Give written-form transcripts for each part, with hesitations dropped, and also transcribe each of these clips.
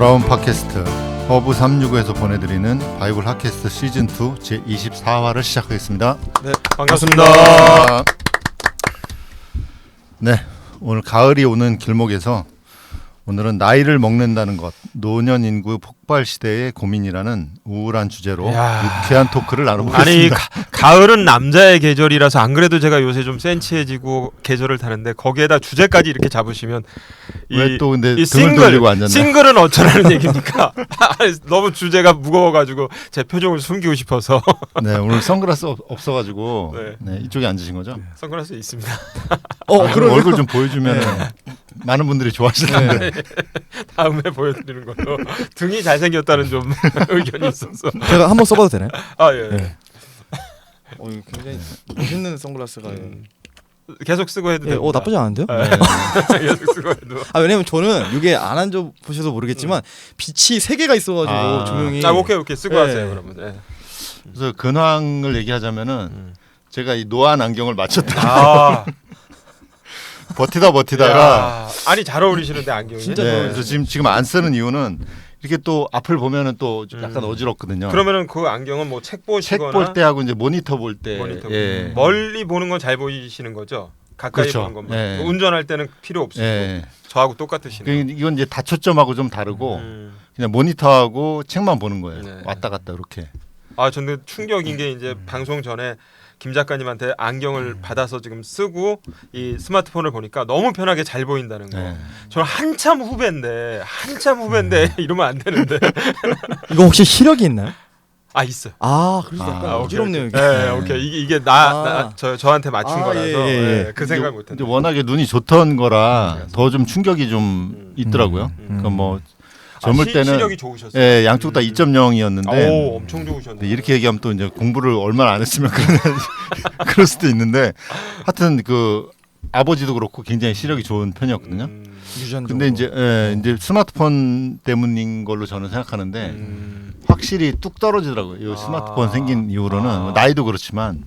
돌아온 팟캐스트 허브 365에서 보내드리는 바이블 팟캐스트 시즌2 제24화를 시작하겠습니다. 네, 반갑습니다. 네, 오늘 가을이 오는 길목에서 오늘은 나이를 먹는다는 것, 노년 인구 폭발 시대의 고민이라는 우울한 주제로 유쾌한 토크를 나눠보겠습니다. 아니 가을은 남자의 계절이라서 안 그래도 제가 요새 좀 센치해지고 계절을 타는데 거기에다 주제까지 이렇게 잡으시면 왜 또 근데 이 등을 돌리고 앉았나? 싱글은 어쩌라는 얘기입니까? 너무 주제가 무거워가지고 제 표정을 숨기고 싶어서. 네, 오늘 선글라스 없어가지고 네. 네, 이쪽에 앉으신 거죠? 선글라스 있습니다. 그럼 얼굴 좀 보여주면 많은 분들이 좋아하시는데. 다음에 보여드리는 걸로. 등이 잘생겼다는 좀 의견이 있어서. 제가 한번 써봐도 되나요? 아 예. 네. 굉장히 멋있는 선글라스가. 계속 쓰고 해도 됩니다. 나쁘지 않은데요? 네. 계속 쓰고 해도. 왜냐면 저는 이게 안 앉아 보셔서 모르겠지만 빛이 3개가 있어가지고 조명이. 오케이 쓰고 하세요 그러면. 네. 그래서 근황을 얘기하자면은 제가 이 노안 안경을 맞췄다. 버티다가 아니 잘 어울리시는데 안경이. 진짜 그래서 지금 안 쓰는 이유는 이렇게 또 앞을 보면은 또 약간 어지럽거든요. 그러면은 그 안경은 뭐 책 보시거나 책 볼 때 하고 이제 모니터 볼 때 멀리 보는 건 잘 보이시는 거죠? 가까이 그렇죠. 보는 것만. 예. 운전할 때는 필요 없으시고 저하고 똑같으시네요. 이건 이제 다초점하고 좀 다르고 그냥 모니터하고 책만 보는 거예요. 네. 왔다 갔다 이렇게. 저는 충격인 게 이제 방송 전에 김 작가님한테 안경을 받아서 지금 쓰고 이 스마트폰을 보니까 너무 편하게 잘 보인다는 거. 네. 저는 한참 후배인데 이러면 안 되는데. 이거 혹시 시력이 있나요? 있어요. 그래서 약간 어지럽네요. 이게. 네, 오케이. 이게 저한테 맞춘 거라서 그 생각 못 했는데. 워낙에 눈이 좋던 거라 더 좀 충격이 좀 있더라고요. 그러니까 뭐 젊을 때는 시력이 좋으셨어요. 양쪽 다 2.0이었는데 엄청 좋으셨네요. 이렇게 얘기하면 또 이제 공부를 얼마나 안 했으면 그럴 수도 있는데 하여튼 그 아버지도 그렇고 굉장히 시력이 좋은 편이었거든요. 유전적으로. 근데 이제 스마트폰 때문인 걸로 저는 생각하는데 확실히 뚝 떨어지더라고요. 이 스마트폰 생긴 이후로는 나이도 그렇지만.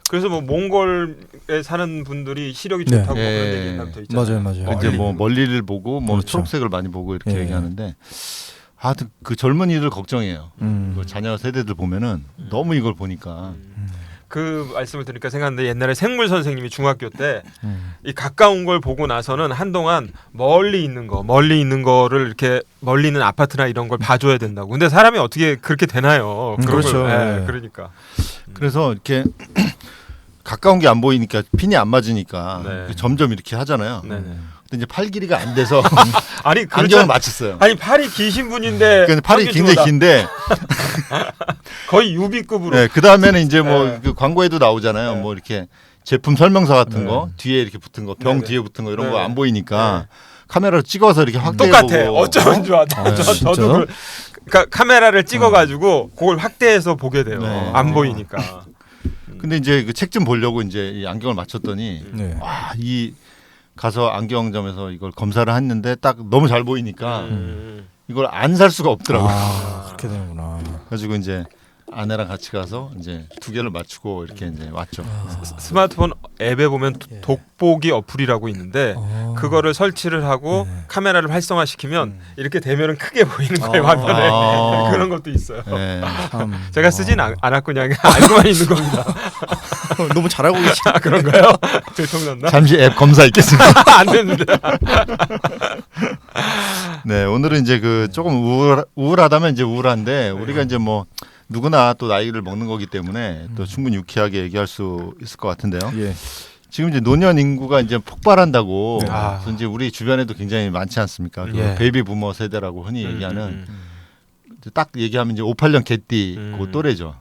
그래서 뭐 몽골에 사는 분들이 시력이 좋다고 그런 얘기 옛날부터 있잖아요. 맞아요. 이제 뭐 멀리를 보고 뭐 그렇죠. 초록색을 많이 보고 이렇게 얘기하는데 하여튼 그 젊은이들 걱정이에요. 그 자녀 세대들 보면은 너무 이걸 보니까 그 말씀을 들으니까 생각나는데 옛날에 생물 선생님이 중학교 때 이 가까운 걸 보고 나서는 한동안 멀리 있는 거를 이렇게 멀리 있는 아파트나 이런 걸 봐줘야 된다고. 근데 사람이 어떻게 그렇게 되나요? 그렇죠. 그러니까. 그래서 이렇게 가까운 게 안 보이니까 핀이 안 맞으니까 점점 이렇게 하잖아요. 네네. 근데 이제 팔 길이가 안 돼서 아니 안경을 맞췄어요. 아니 팔이 기신 분인데 그러니까 팔이 굉장히 긴데 거의 유비급으로. 그 다음에는 이제 뭐 그 광고에도 나오잖아요. 뭐 이렇게 제품 설명서 같은 거 뒤에 이렇게 붙은 거, 병 뒤에 붙은 거 이런 거 안 보이니까 카메라로 찍어서 이렇게 확대해보고. 똑같아. 어쩌면 좋아. 저도 그러니까 카메라를 찍어가지고 그걸 확대해서 보게 돼요. 안 보이니까. 근데 이제 그 책 좀 보려고 이제 이 안경을 맞췄더니 이 가서 안경점에서 이걸 검사를 했는데 딱 너무 잘 보이니까 이걸 안 살 수가 없더라고요. 그렇게 되는구나. 그래가지고 이제 아내랑 같이 가서 이제 2개를 맞추고 이렇게 이제 왔죠. 스마트폰 앱에 보면 돋보기 어플이라고 있는데 그거를 설치를 하고 카메라를 활성화시키면 이렇게 되면은 크게 보이는 거예요, 화면에. 그런 것도 있어요. 제가 쓰진 않았고 그냥 알고만 있는 겁니다. 너무 잘하고 계시네. 그런가요? 들통났나? 잠시 앱 검사 있겠습니다. 안 됐는데. 네, 오늘은 이제 그 조금 우울하다면 이제 우울한데 우리가 이제 뭐 누구나 또 나이를 먹는 거기 때문에 또 충분히 유쾌하게 얘기할 수 있을 것 같은데요. 지금 이제 노년 인구가 이제 폭발한다고 그래서 이제 우리 주변에도 굉장히 많지 않습니까? 그 베이비 부머 세대라고 흔히 얘기하는 딱 얘기하면 이제 58년 개띠 그 또래죠.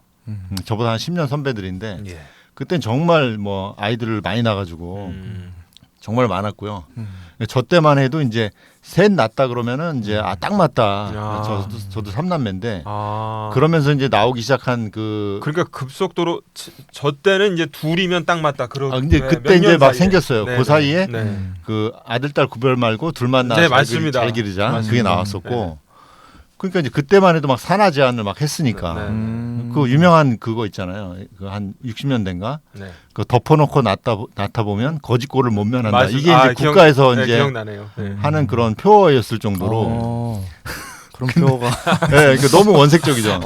저보다 한 10년 선배들인데 그땐 정말 뭐 아이들을 많이 낳아가지고 정말 많았고요. 저 때만 해도 이제 셋 낳았다 그러면은 이제 딱 맞다. 저도 3남매인데 그러면서 이제 나오기 시작한 그러니까 급속도로 저 때는 이제 둘이면 딱 맞다. 근데 그때 이제 막 생겼어요. 그 사이에 그 아들 딸 구별 말고 둘만 낳아서 잘 기르자. 그게 나왔었고. 그러니까 이제 그때만 해도 막 산하 제한을 막 했으니까 그 유명한 그거 있잖아요. 그 한 60년대인가 그 덮어놓고 낳다 보면 거짓골을 못 면한다. 이게 이제 국가에서 이제 기억나네요. 하는 그런 표어였을 정도로 그런 표가. 네, 그러니까 너무 원색적이죠.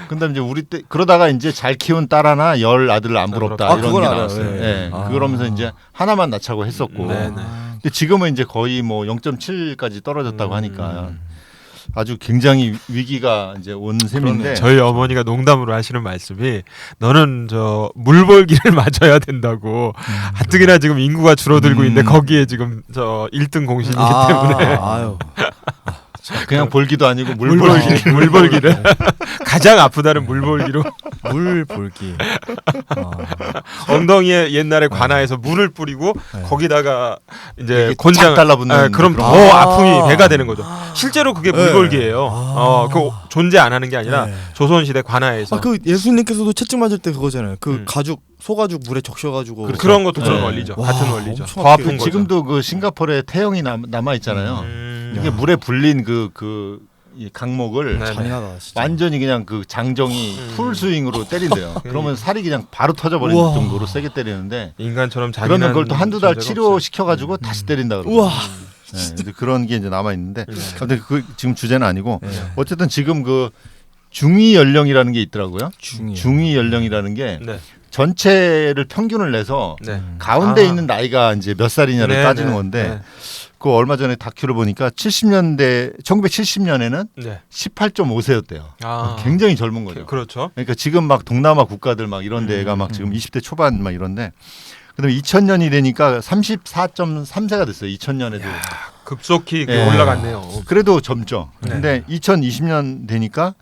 근데 이제 우리 때 그러다가 이제 잘 키운 딸 하나 열 아들 안 부럽다 이런 그건 게 알아요. 나왔어요. 예. 네, 그러면서 이제 하나만 낳자고 했었고. 근데 지금은 이제 거의 뭐 0.7까지 떨어졌다고 하니까 아주 굉장히 위기가 이제 온 셈인데. 저희 어머니가 농담으로 하시는 말씀이 너는 저 물벌기를 맞아야 된다고. 가뜩이나 지금 인구가 줄어들고 있는데 거기에 지금 저 1등 공신이기 때문에. 아유. 그냥 볼기도 아니고 물벌기를 가장 아프다는 물벌기로 물볼기. 엉덩이에 옛날에 관아에서 물을 뿌리고 거기다가 이제 곤장 곤장 달라붙는 그럼 더 아픔이 배가 되는 거죠. 실제로 그게 물벌기예요. 그 존재 안 하는 게 아니라 조선시대 관아에서 그 예수님께서도 채찍 맞을 때 그거잖아요. 그 가죽 소가죽 물에 적셔가지고 그런 것도 그런 네. 원리죠. 와, 같은 원리죠. 엄청 더 아픈 거죠. 지금도 그 싱가포르에 태형이 남아 있잖아요. 이게 물에 불린 이 강목을 네. 잔인하다 진짜. 완전히 그냥 그 장정이 풀 스윙으로 때린대요. 그러면 살이 그냥 바로 터져버리는 우와. 정도로 세게 때리는데 인간처럼 잔인한 그러면 그걸 또 한두 달 존재가 치료시켜가지고 다시 때린다 그러고. 우와. 네, 이제 그런 게 이제 남아 있는데, 근데 그 지금 주제는 아니고 어쨌든 지금 그 중위 연령이라는 게 있더라고요. 중위 연령이라는 게 네. 전체를 평균을 내서 네. 가운데 있는 나이가 이제 몇 살이냐를 네, 따지는 네, 건데 네. 그 얼마 전에 다큐를 보니까 1970년에는 네. 18.5세였대요. 아. 굉장히 젊은 거죠. 그렇죠. 그러니까 지금 막 동남아 국가들 막 이런 데가 막 지금 20대 초반 막 이런데 그다음에 2000년이 되니까 34.3세가 됐어요. 2000년에도. 급속히 네. 올라갔네요. 그래도 젊죠. 네. 근데 2020년 되니까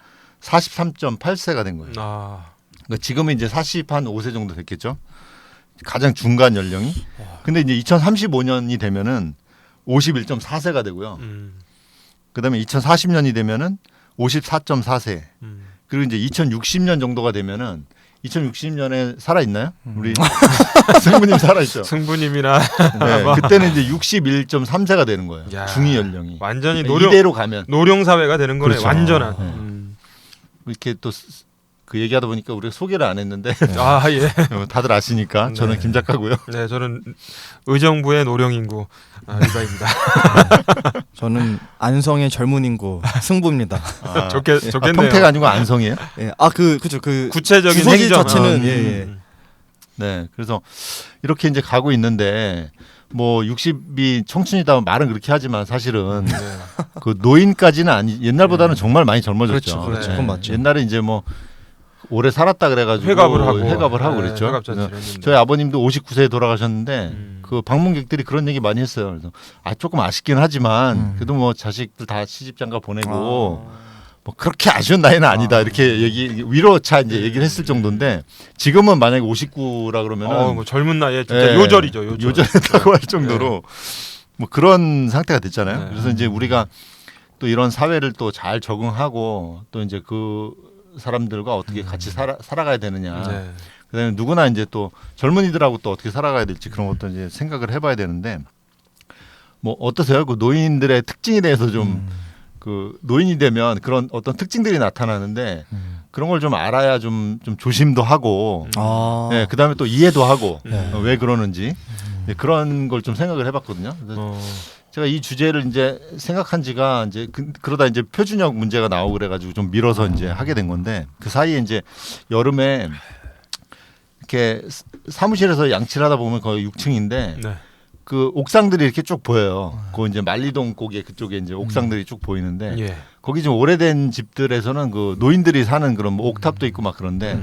43.8세가 된 거예요. 아. 그러니까 지금은 이제 45세 정도 됐겠죠. 가장 중간 연령이. 근데 이제 2035년이 되면은 51.4세가 되고요. 그다음에 2040년이 되면은 54.4세. 그리고 이제 2060년 정도가 되면은 2060년에 살아 있나요? 우리 승부님 살아 있죠. 승부님이나 네, 그때는 이제 61.3세가 되는 거예요. 야, 중위 연령이. 완전히 이대로 가면 노령 사회가 되는 거네. 그렇죠. 완전한. 네. 이렇게 또 그 얘기하다 보니까 우리가 소개를 안 했는데 아 예. 다들 아시니까 저는 네. 김 작가고요. 네, 저는 의정부의 노령 인구 이바입니다. 저는 안성의 젊은 인구 승부입니다. 좋겠네요. 평택 아니고 안성이에요? 예. 그죠. 그 구체적인 주소지 행정 자체는 예. 네, 그래서 이렇게 이제 가고 있는데 뭐 60이 청춘이다 말은 그렇게 하지만 사실은 그 노인까지는 아니 옛날보다는 정말 많이 젊어졌죠. 그렇죠. 그건 맞죠. 옛날에 이제 뭐 오래 살았다 그래가지고 회갑을 하고 그랬죠. 회갑잔치를 그래서 했는데. 저희 아버님도 59세에 돌아가셨는데 그 방문객들이 그런 얘기 많이 했어요. 그래서 조금 아쉽긴 하지만 그래도 뭐 자식들 다 시집장가 보내고 뭐 그렇게 아쉬운 나이는 아니다 이렇게 위로차 이제 얘기를 했을 정도인데 지금은 만약에 59라 그러면은 뭐 젊은 나이에 진짜 요절이죠. 요절했다고 할 정도로 뭐 그런 상태가 됐잖아요. 네. 그래서 이제 우리가 또 이런 사회를 또 잘 적응하고 또 이제 그 사람들과 어떻게 같이 살아가야 되느냐. 네. 그다음에 누구나 이제 또 젊은이들하고 또 어떻게 살아가야 될지 그런 것도 이제 생각을 해봐야 되는데 뭐 어떠세요? 그 노인들의 특징에 대해서 좀 그 노인이 되면 그런 어떤 특징들이 나타나는데 그런 걸 좀 알아야 좀 조심도 하고 네, 그다음에 또 이해도 하고 왜 그러는지 네, 그런 걸 좀 생각을 해봤거든요. 그래서 제가 이 주제를 이제 생각한 지가 이제 그러다 이제 표준역 문제가 나오고 그래가지고 좀 미뤄서 이제 하게 된 건데 그 사이에 이제 여름에 이렇게 사무실에서 양치를 하다 보면 거의 6층인데 네. 그 옥상들이 이렇게 쭉 보여요. 그 이제 만리동 고개 그쪽에 이제 옥상들이 쭉 보이는데 예. 거기 좀 오래된 집들에서는 그 노인들이 사는 그런 뭐 옥탑도 있고 막 그런데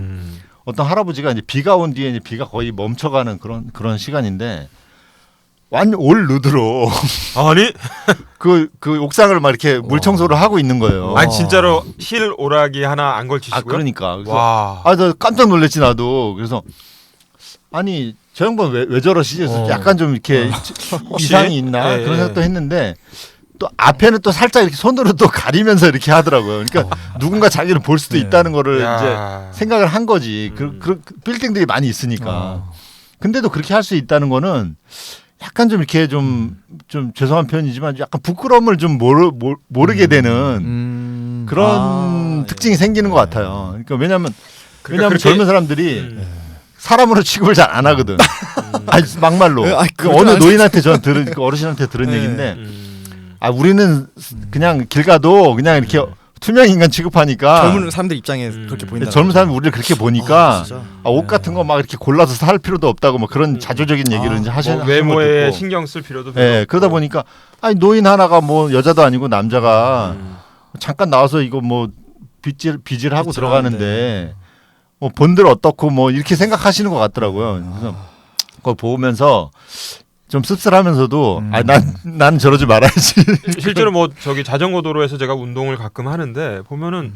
어떤 할아버지가 이제 비가 온 뒤에 이제 비가 거의 멈춰가는 그런 시간인데 올 누드로 아니 그 옥상을 막 이렇게 물 청소를 하고 있는 거예요. 아니 진짜로 힐 오락이 하나 안 걸치시고요. 그러니까. 와. 나 깜짝 놀랐지 나도. 그래서 아니 저 양반 왜 저러시지? 그래서 약간 좀 이렇게 이상이 있나 그런 생각도 했는데 또 앞에는 또 살짝 이렇게 손으로 또 가리면서 이렇게 하더라고요. 그러니까 누군가 자기를 볼 수도 있다는 거를 이제 생각을 한 거지. 그 빌딩들이 많이 있으니까. 근데도 그렇게 할 수 있다는 거는 약간 좀 이렇게 좀 죄송한 표현이지만 약간 부끄러움을 좀 모르게 되는 그런 특징이 생기는 것 같아요. 그러니까 왜냐하면 젊은 사람들이 사람으로 취급을 잘 안 하거든. 아니, 막말로. 어느 노인한테 전 그 어르신한테 들은 얘기인데 우리는 그냥 길 가도 그냥 이렇게 투명 인간 취급하니까 젊은 사람들 입장에 그렇게 보인다. 젊은 사람 우리를 그렇게 보니까 진짜. 옷 같은 거 막 이렇게 골라서 살 필요도 없다고 뭐 그런 자조적인 얘기를 이제 하시는 뭐 거 외모에 듣고. 신경 쓸 필요도 별로 예, 없고. 그러다 보니까 아니 노인 하나가 뭐 여자도 아니고 남자가 잠깐 나와서 이거 뭐 빚을 하고 들어가는데 뭐 본들 어떻고 뭐 이렇게 생각하시는 것 같더라고요. 그래서 그걸 보면서 좀 씁쓸하면서도 나는 저러지 말아야지. 실제로 뭐 저기 자전거 도로에서 제가 운동을 가끔 하는데 보면은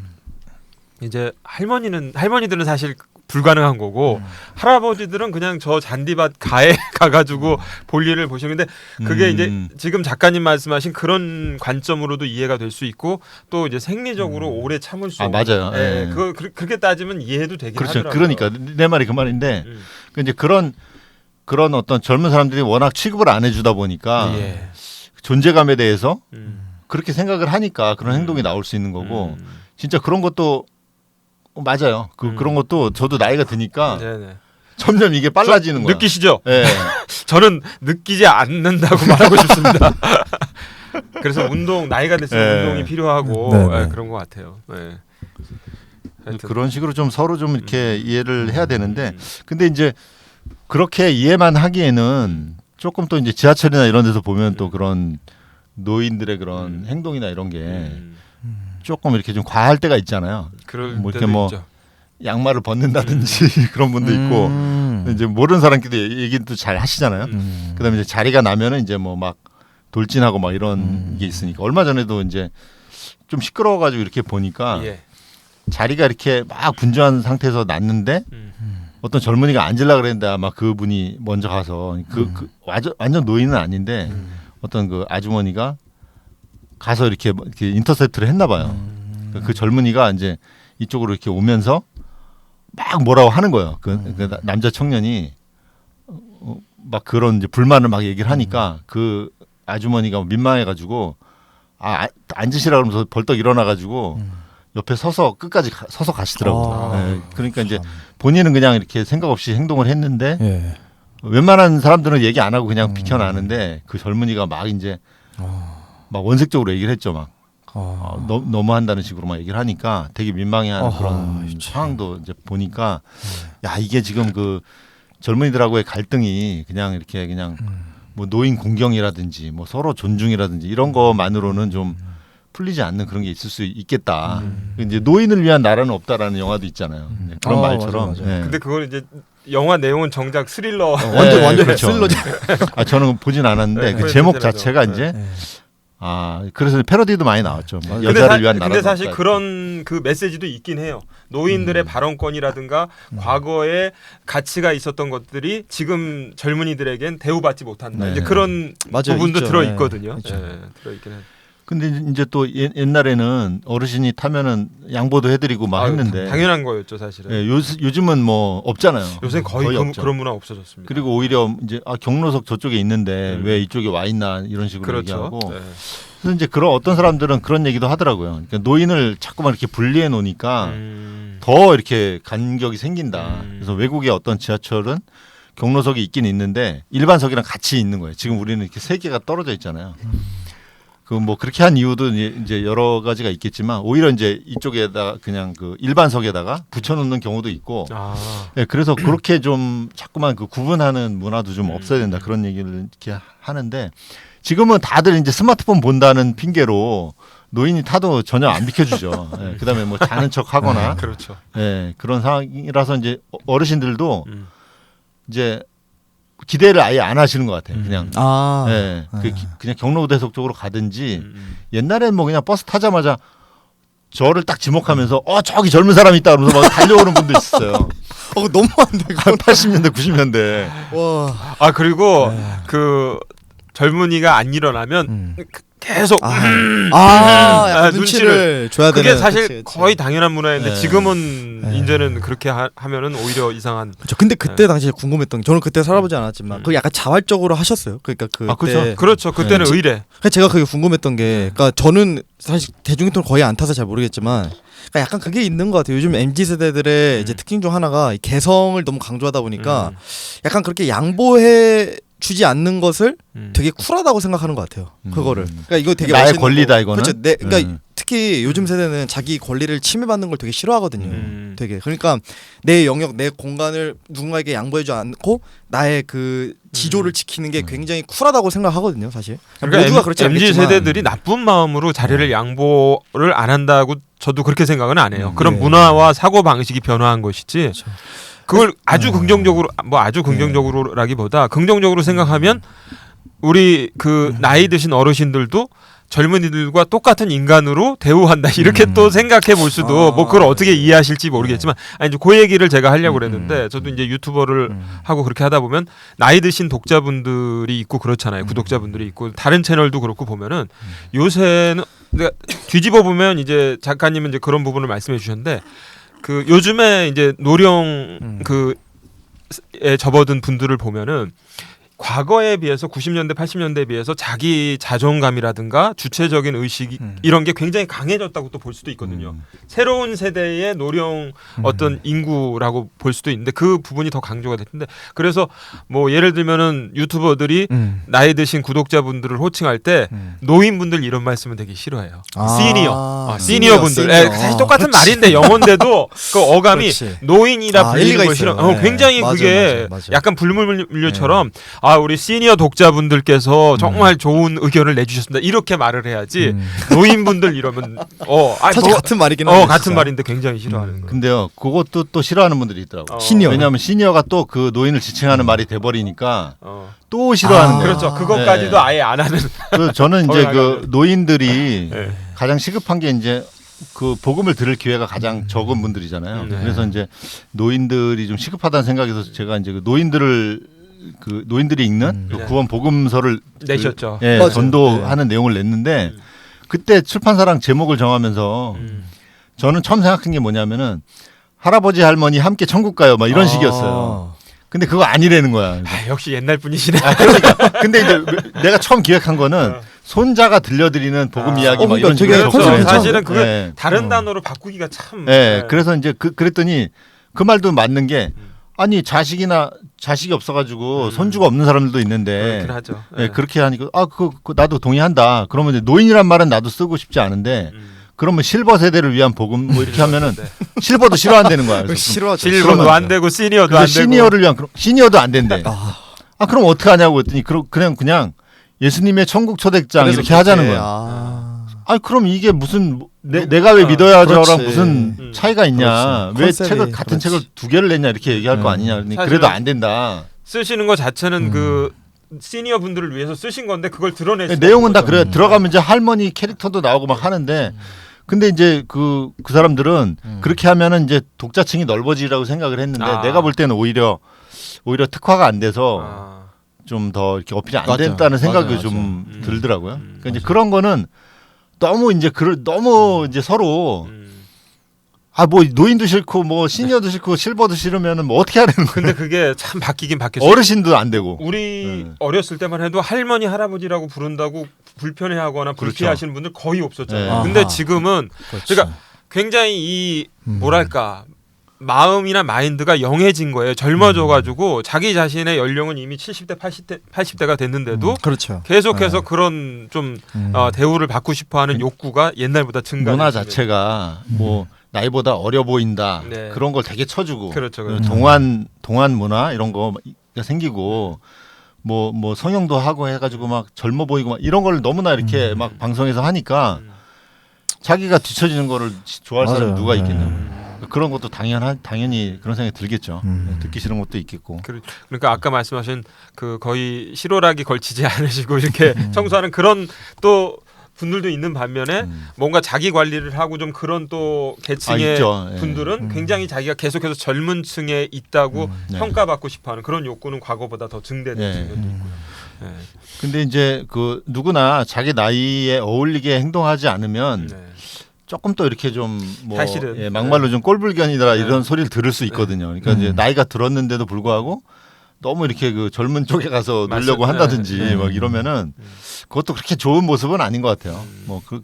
이제 할머니들은 사실 불가능한 거고 할아버지들은 그냥 저 잔디밭 가에 가가지고 볼일을 보시는데 그게 이제 지금 작가님 말씀하신 그런 관점으로도 이해가 될 수 있고 또 이제 생리적으로 오래 참을 수 맞아요. 예, 예. 그렇게 따지면 이해도 되긴 그렇죠. 하더라고요. 그러니까 내 말이 그 말인데 이제 그런 어떤 젊은 사람들이 워낙 취급을 안 해주다 보니까 예. 존재감에 대해서 그렇게 생각을 하니까 그런 행동이 나올 수 있는 거고 진짜 그런 것도 맞아요. 그런 것도 저도 나이가 드니까 네네. 점점 이게 빨라지는 거야. 느끼시죠? 예. 저는 느끼지 않는다고 말하고 싶습니다. 그래서 나이가 됐으면 예. 운동이 필요하고 네네. 예, 그런 것 같아요. 예. 하여튼. 그런 식으로 좀 서로 좀 이렇게 이해를 해야 되는데 근데 이제 그렇게 이해만 하기에는 조금 또 이제 지하철이나 이런 데서 보면 또 그런 노인들의 그런 행동이나 이런 게 조금 이렇게 좀 과할 때가 있잖아요. 그럴 뭐 이렇게 때도 뭐 있죠. 양말을 벗는다든지 그런 분도 있고 이제 모르는 사람끼리 얘기도 잘 하시잖아요. 그다음에 이제 자리가 나면은 이제 뭐 막 돌진하고 막 이런 게 있으니까 얼마 전에도 이제 좀 시끄러워가지고 이렇게 보니까 예. 자리가 이렇게 막 분주한 상태에서 났는데 어떤 젊은이가 앉으려 그랬는데 아마 그분이 먼저 가서 완전 노인은 아닌데 어떤 그 아주머니가 가서 이렇게 인터셉트를 했나 봐요. 그 젊은이가 이제 이쪽으로 이렇게 오면서 막 뭐라고 하는 거예요. 그 남자 청년이 막 그런 이제 불만을 막 얘기를 하니까 그 아주머니가 민망해가지고 앉으시라 그러면서 벌떡 일어나가지고 옆에 서서 끝까지 서서 가시더라고요. 네, 그러니까 이제 본인은 그냥 이렇게 생각 없이 행동을 했는데 예. 웬만한 사람들은 얘기 안 하고 그냥 비켜나는데 그 젊은이가 막 이제 막 원색적으로 얘기를 했죠. 막 너무한다는 식으로 막 얘기를 하니까 되게 민망해하는 그런 상황도 이제 보니까 야 이게 지금 그 젊은이들하고의 갈등이 그냥 이렇게 그냥 뭐 노인 공경이라든지 뭐 서로 존중이라든지 이런 것만으로는 좀 풀리지 않는 그런 게 있을 수 있겠다. 이제 노인을 위한 나라는 없다라는 영화도 있잖아요. 그런 말처럼. 맞아, 맞아. 예. 근데 그걸 이제 영화 내용은 정작 스릴러. 완전 그렇죠. 슬러지. 저는 보진 않았는데 그 네, 제목 보진 않았죠. 자체가 이제 그래서 패러디도 많이 나왔죠. 뭐 근데, 여자를 위한 나라. 근데 사실 그런 그 메시지도 있긴 해요. 노인들의 발언권이라든가 과거에 가치가 있었던 것들이 지금 젊은이들에겐 대우받지 못한다. 네. 이제 그런 맞아요, 부분도 있죠. 들어 있거든요. 네, 네, 들어 있긴 해. 근데 이제 또 옛날에는 어르신이 타면은 양보도 해드리고 막 했는데 당연한 거였죠, 사실은. 예, 요즘은 뭐 없잖아요. 요새는 거의 없죠. 그런 문화 없어졌습니다. 그리고 오히려 이제 경로석 저쪽에 있는데 왜 이쪽에 와 있나 이런 식으로 그렇죠. 얘기하고 네. 그래서 이제 그런 어떤 사람들은 그런 얘기도 하더라고요. 그러니까 노인을 자꾸만 이렇게 분리해 놓으니까 더 이렇게 간격이 생긴다. 그래서 외국의 어떤 지하철은 경로석이 있긴 있는데 일반석이랑 같이 있는 거예요. 지금 우리는 이렇게 세 개가 떨어져 있잖아요. 그 뭐 그렇게 한 이유도 이제 여러 가지가 있겠지만 오히려 이제 이쪽에다 그냥 그 일반석에다가 붙여놓는 경우도 있고. 네, 그래서 그렇게 좀 자꾸만 그 구분하는 문화도 좀 없어야 된다 그런 얘기를 이렇게 하는데 지금은 다들 이제 스마트폰 본다는 핑계로 노인이 타도 전혀 안 비켜주죠. 네, 그다음에 뭐 자는 척하거나. 그렇죠. 네, 그런 상황이라서 이제 어르신들도 이제 기대를 아예 안 하시는 것 같아요. 그냥. 네, 그냥 경로대석 쪽으로 가든지 옛날엔 뭐 그냥 버스 타자마자 저를 딱 지목하면서 저기 젊은 사람이 있다 그러면서 막 달려오는 분도 있었어요. 너무한데. 80년대 90년대. 와. 그리고 그 젊은이가 안 일어나면 계속 약간 눈치를 줘야 되는. 그게 사실 그치. 거의 당연한 문화인데 네. 지금은 이제는 그렇게 하면은 오히려 이상한. 그렇죠. 근데 그때 당시에 궁금했던 게 저는 그때 살아보지 않았지만 그 약간 자발적으로 하셨어요. 그러니까 그때 그렇죠. 그때는 네. 의례. 제가 그게 궁금했던 게 그러니까 저는 사실 대중교통 거의 안 타서 잘 모르겠지만 그러니까 약간 그게 있는 것 같아요. 요즘 MZ 세대들의 이제 특징 중 하나가 이 개성을 너무 강조하다 보니까 약간 그렇게 양보해 주지 않는 것을 되게 쿨하다고 생각하는 것 같아요. 그거를. 그러니까 이거 되게 나의 멋있는 권리다 거. 이거는. 그렇죠. 그러니까 특히 요즘 세대는 자기 권리를 침해받는 걸 되게 싫어하거든요. 되게. 그러니까 내 영역, 내 공간을 누군가에게 양보해주지 않고 나의 그 지조를 지키는 게 굉장히 쿨하다고 생각하거든요, 사실. 그러니까 모두가 그렇지 MZ 않겠지만. 세대들이 나쁜 마음으로 자리를 양보를 안 한다고 저도 그렇게 생각은 안 해요. 그런 네. 문화와 사고 방식이 변화한 것이지. 그렇죠. 그걸 아주 긍정적으로 아주 긍정적으로라기보다 긍정적으로 생각하면 우리 그 나이 드신 어르신들도 젊은이들과 똑같은 인간으로 대우한다 이렇게 또 생각해 볼 수도 뭐 그걸 어떻게 이해하실지 모르겠지만 아니 이제 그 얘기를 제가 하려고 그랬는데 저도 이제 유튜버를 하고 그렇게 하다 보면 나이 드신 독자분들이 있고 그렇잖아요. 구독자분들이 있고 다른 채널도 그렇고 보면은 요새는 내가 뒤집어 보면 이제 작가님은 이제 그런 부분을 말씀해 주셨는데 그 요즘에 이제 노령 그에 접어든 분들을 보면은 과거에 비해서 90년대 80년대에 비해서 자기 자존감이라든가 주체적인 의식 이런 게 굉장히 강해졌다고 또 볼 수도 있거든요. 새로운 세대의 노령 어떤 인구라고 볼 수도 있는데 그 부분이 더 강조가 됐는데 그래서 뭐 예를 들면은 유튜버들이 나이 드신 구독자분들을 호칭할 때 노인분들 이런 말씀은 되게 싫어해요. 시니어분들. 시니어. 사실 똑같은 그렇지. 말인데 영어인데도 그 어감이 그렇지. 노인이라 불리는 일리가 걸 싫어. 있어요. 네. 굉장히 맞아요, 그게 맞아요. 약간 불물류처럼 우리 시니어 독자분들께서 정말 좋은 의견을 내주셨습니다. 이렇게 말을 해야지 노인분들 이러면 사실 같은 말이긴 한데 같은 진짜. 말인데 굉장히 싫어하는 거예요. 근데요, 그것도 또 싫어하는 분들이 있더라고요. 시니어. 왜냐하면 시니어가 또 그 노인을 지칭하는 말이 돼버리니까 또 싫어하는 거예요. 그렇죠. 그것까지도 네. 아예 안 하는. 그래서 저는 이제 더 그 나가는. 노인들이 네. 가장 시급한 게 이제 그 복음을 들을 기회가 가장 적은 분들이잖아요. 네. 그래서 이제 노인들이 좀 시급하다는 생각에서 제가 이제 그 노인들이 읽는 그 네. 구원 복음서를 내셨죠. 맞아요. 전도하는 내용을 냈는데 그때 출판사랑 제목을 정하면서 저는 처음 생각한 게 뭐냐면은 할아버지 할머니 함께 천국 가요 막 이런 식이었어요. 근데 그거 아니라는 거야. 역시 옛날 분이시네. 그러니까 근데 이제 내가 처음 기획한 거는 손자가 들려드리는 복음 이야기 막 이런 되게 식으로 컨셉이 했어요. 사실은 그걸 네. 다른 단어로 바꾸기가 참. 네. 그래서 이제 그랬더니 그 말도 맞는 게 아니 자식이 없어가지고 손주가 없는 사람들도 있는데 그렇긴 하죠. 네, 그렇게 하니까 그 나도 동의한다. 그러면 이제 노인이란 말은 나도 쓰고 싶지 않은데 그러면 실버 세대를 위한 복음 뭐 이렇게 하면은 실버도 싫어한다는 거야. 그래서 싫어하죠. 실버도 안 되고 시니어도 안 그래서 되고. 시니어를 위한 시니어도 안 된대. 그럼 어떻게 하냐고 했더니 그냥 예수님의 천국 초대장 그래서 이렇게 하자는 그렇게, 거야. 그럼 이게 무슨 내가 왜 믿어야 저랑 그렇지. 무슨 차이가 있냐? 그렇지. 왜 컨셉이 같은 그렇지. 책을 두 개를 냈냐 이렇게 얘기할 거 아니냐? 그러니 사실은 그래도 안 된다. 쓰시는 것 자체는 그 시니어 분들을 위해서 쓰신 건데 그걸 드러낼 수 내용은 다 그래. 들어가면 이제 할머니 캐릭터도 나오고 막 하는데 근데 이제 그 사람들은 그렇게 하면은 이제 독자층이 넓어지라고 생각을 했는데 내가 볼 때는 오히려 특화가 안 돼서 좀 더 이렇게 어필이 안 맞아. 됐다는 생각이 맞아. 좀 들더라고요. 그러니까 이제 그런 거는 너무 이제 서로 뭐 노인도 싫고 뭐 시니어도 싫고 실버도 싫으면은 뭐 어떻게 하려는 거야? 근데 그게 참 바뀌긴 바뀌었어요. 어르신도 안 되고. 우리 어렸을 때만 해도 할머니 할아버지라고 부른다고 불편해하거나 불쾌하시는 분들 거의 없었잖아요. 네. 근데 지금은 그러니까 굉장히 이 뭐랄까 마음이나 마인드가 영해진 거예요. 젊어져가지고 자기 자신의 연령은 이미 70대 80대가 됐는데도 그렇죠. 계속해서 그런 좀 대우를 받고 싶어하는 욕구가 옛날보다 증가. 문화 자체가 뭐 나이보다 어려 보인다 네. 그런 걸 되게 쳐주고 그렇죠. 동안 문화 이런 거가 생기고 뭐 성형도 하고 해가지고 막 젊어 보이고 막 이런 걸 너무나 이렇게 막 방송에서 하니까 자기가 뒤처지는 거를 좋아할 사람이 맞아요. 누가 있겠냐고. 그런 것도 당연히 그런 생각이 들겠죠. 듣기 싫은 것도 있겠고. 그러니까 아까 말씀하신 그 거의 실오락이 걸치지 않으시고 이렇게 청소하는 그런 또 분들도 있는 반면에 뭔가 자기 관리를 하고 좀 그런 또 계층의 있죠. 분들은 굉장히 자기가 계속해서 젊은 층에 있다고 네. 평가받고 싶어하는 그런 욕구는 과거보다 더 증대되는 네. 측면도 있고요. 네. 근데 이제 그 누구나 자기 나이에 어울리게 행동하지 않으면 네. 조금 또 이렇게 좀 뭐 사실은 막말로 좀 꼴불견이다 네. 이런 소리를 들을 수 있거든요. 그러니까 이제 나이가 들었는데도 불구하고 너무 이렇게 그 젊은 쪽에 가서 놀려고 한다든지 막 이러면은 그것도 그렇게 좋은 모습은 아닌 것 같아요. 뭐 그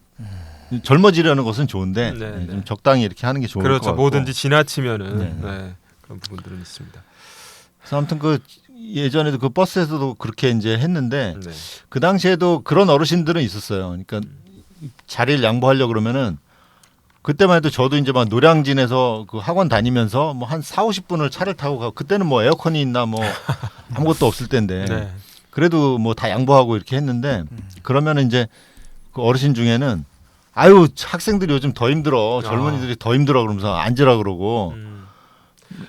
젊어지려는 것은 좋은데 네, 좀 적당히 이렇게 하는 게 좋을 것 그렇죠. 같고. 뭐든지 지나치면은 네. 네. 그런 부분들은 있습니다. 그래서 아무튼 그 예전에도 그 버스에서도 그렇게 이제 했는데 네. 그 당시에도 그런 어르신들은 있었어요. 그러니까 자리를 양보하려고 그러면은 그때만 해도 저도 이제 막 노량진에서 그 학원 다니면서 뭐 한 4, 50분을 차를 타고 가고 그때는 뭐 에어컨이 있나 뭐 아무것도 없을 때인데 네. 그래도 뭐 다 양보하고 이렇게 했는데 그러면은 이제 그 어르신 중에는 아유 학생들이 요즘 더 힘들어 젊은이들이 더 힘들어 그러면서 앉으라 그러고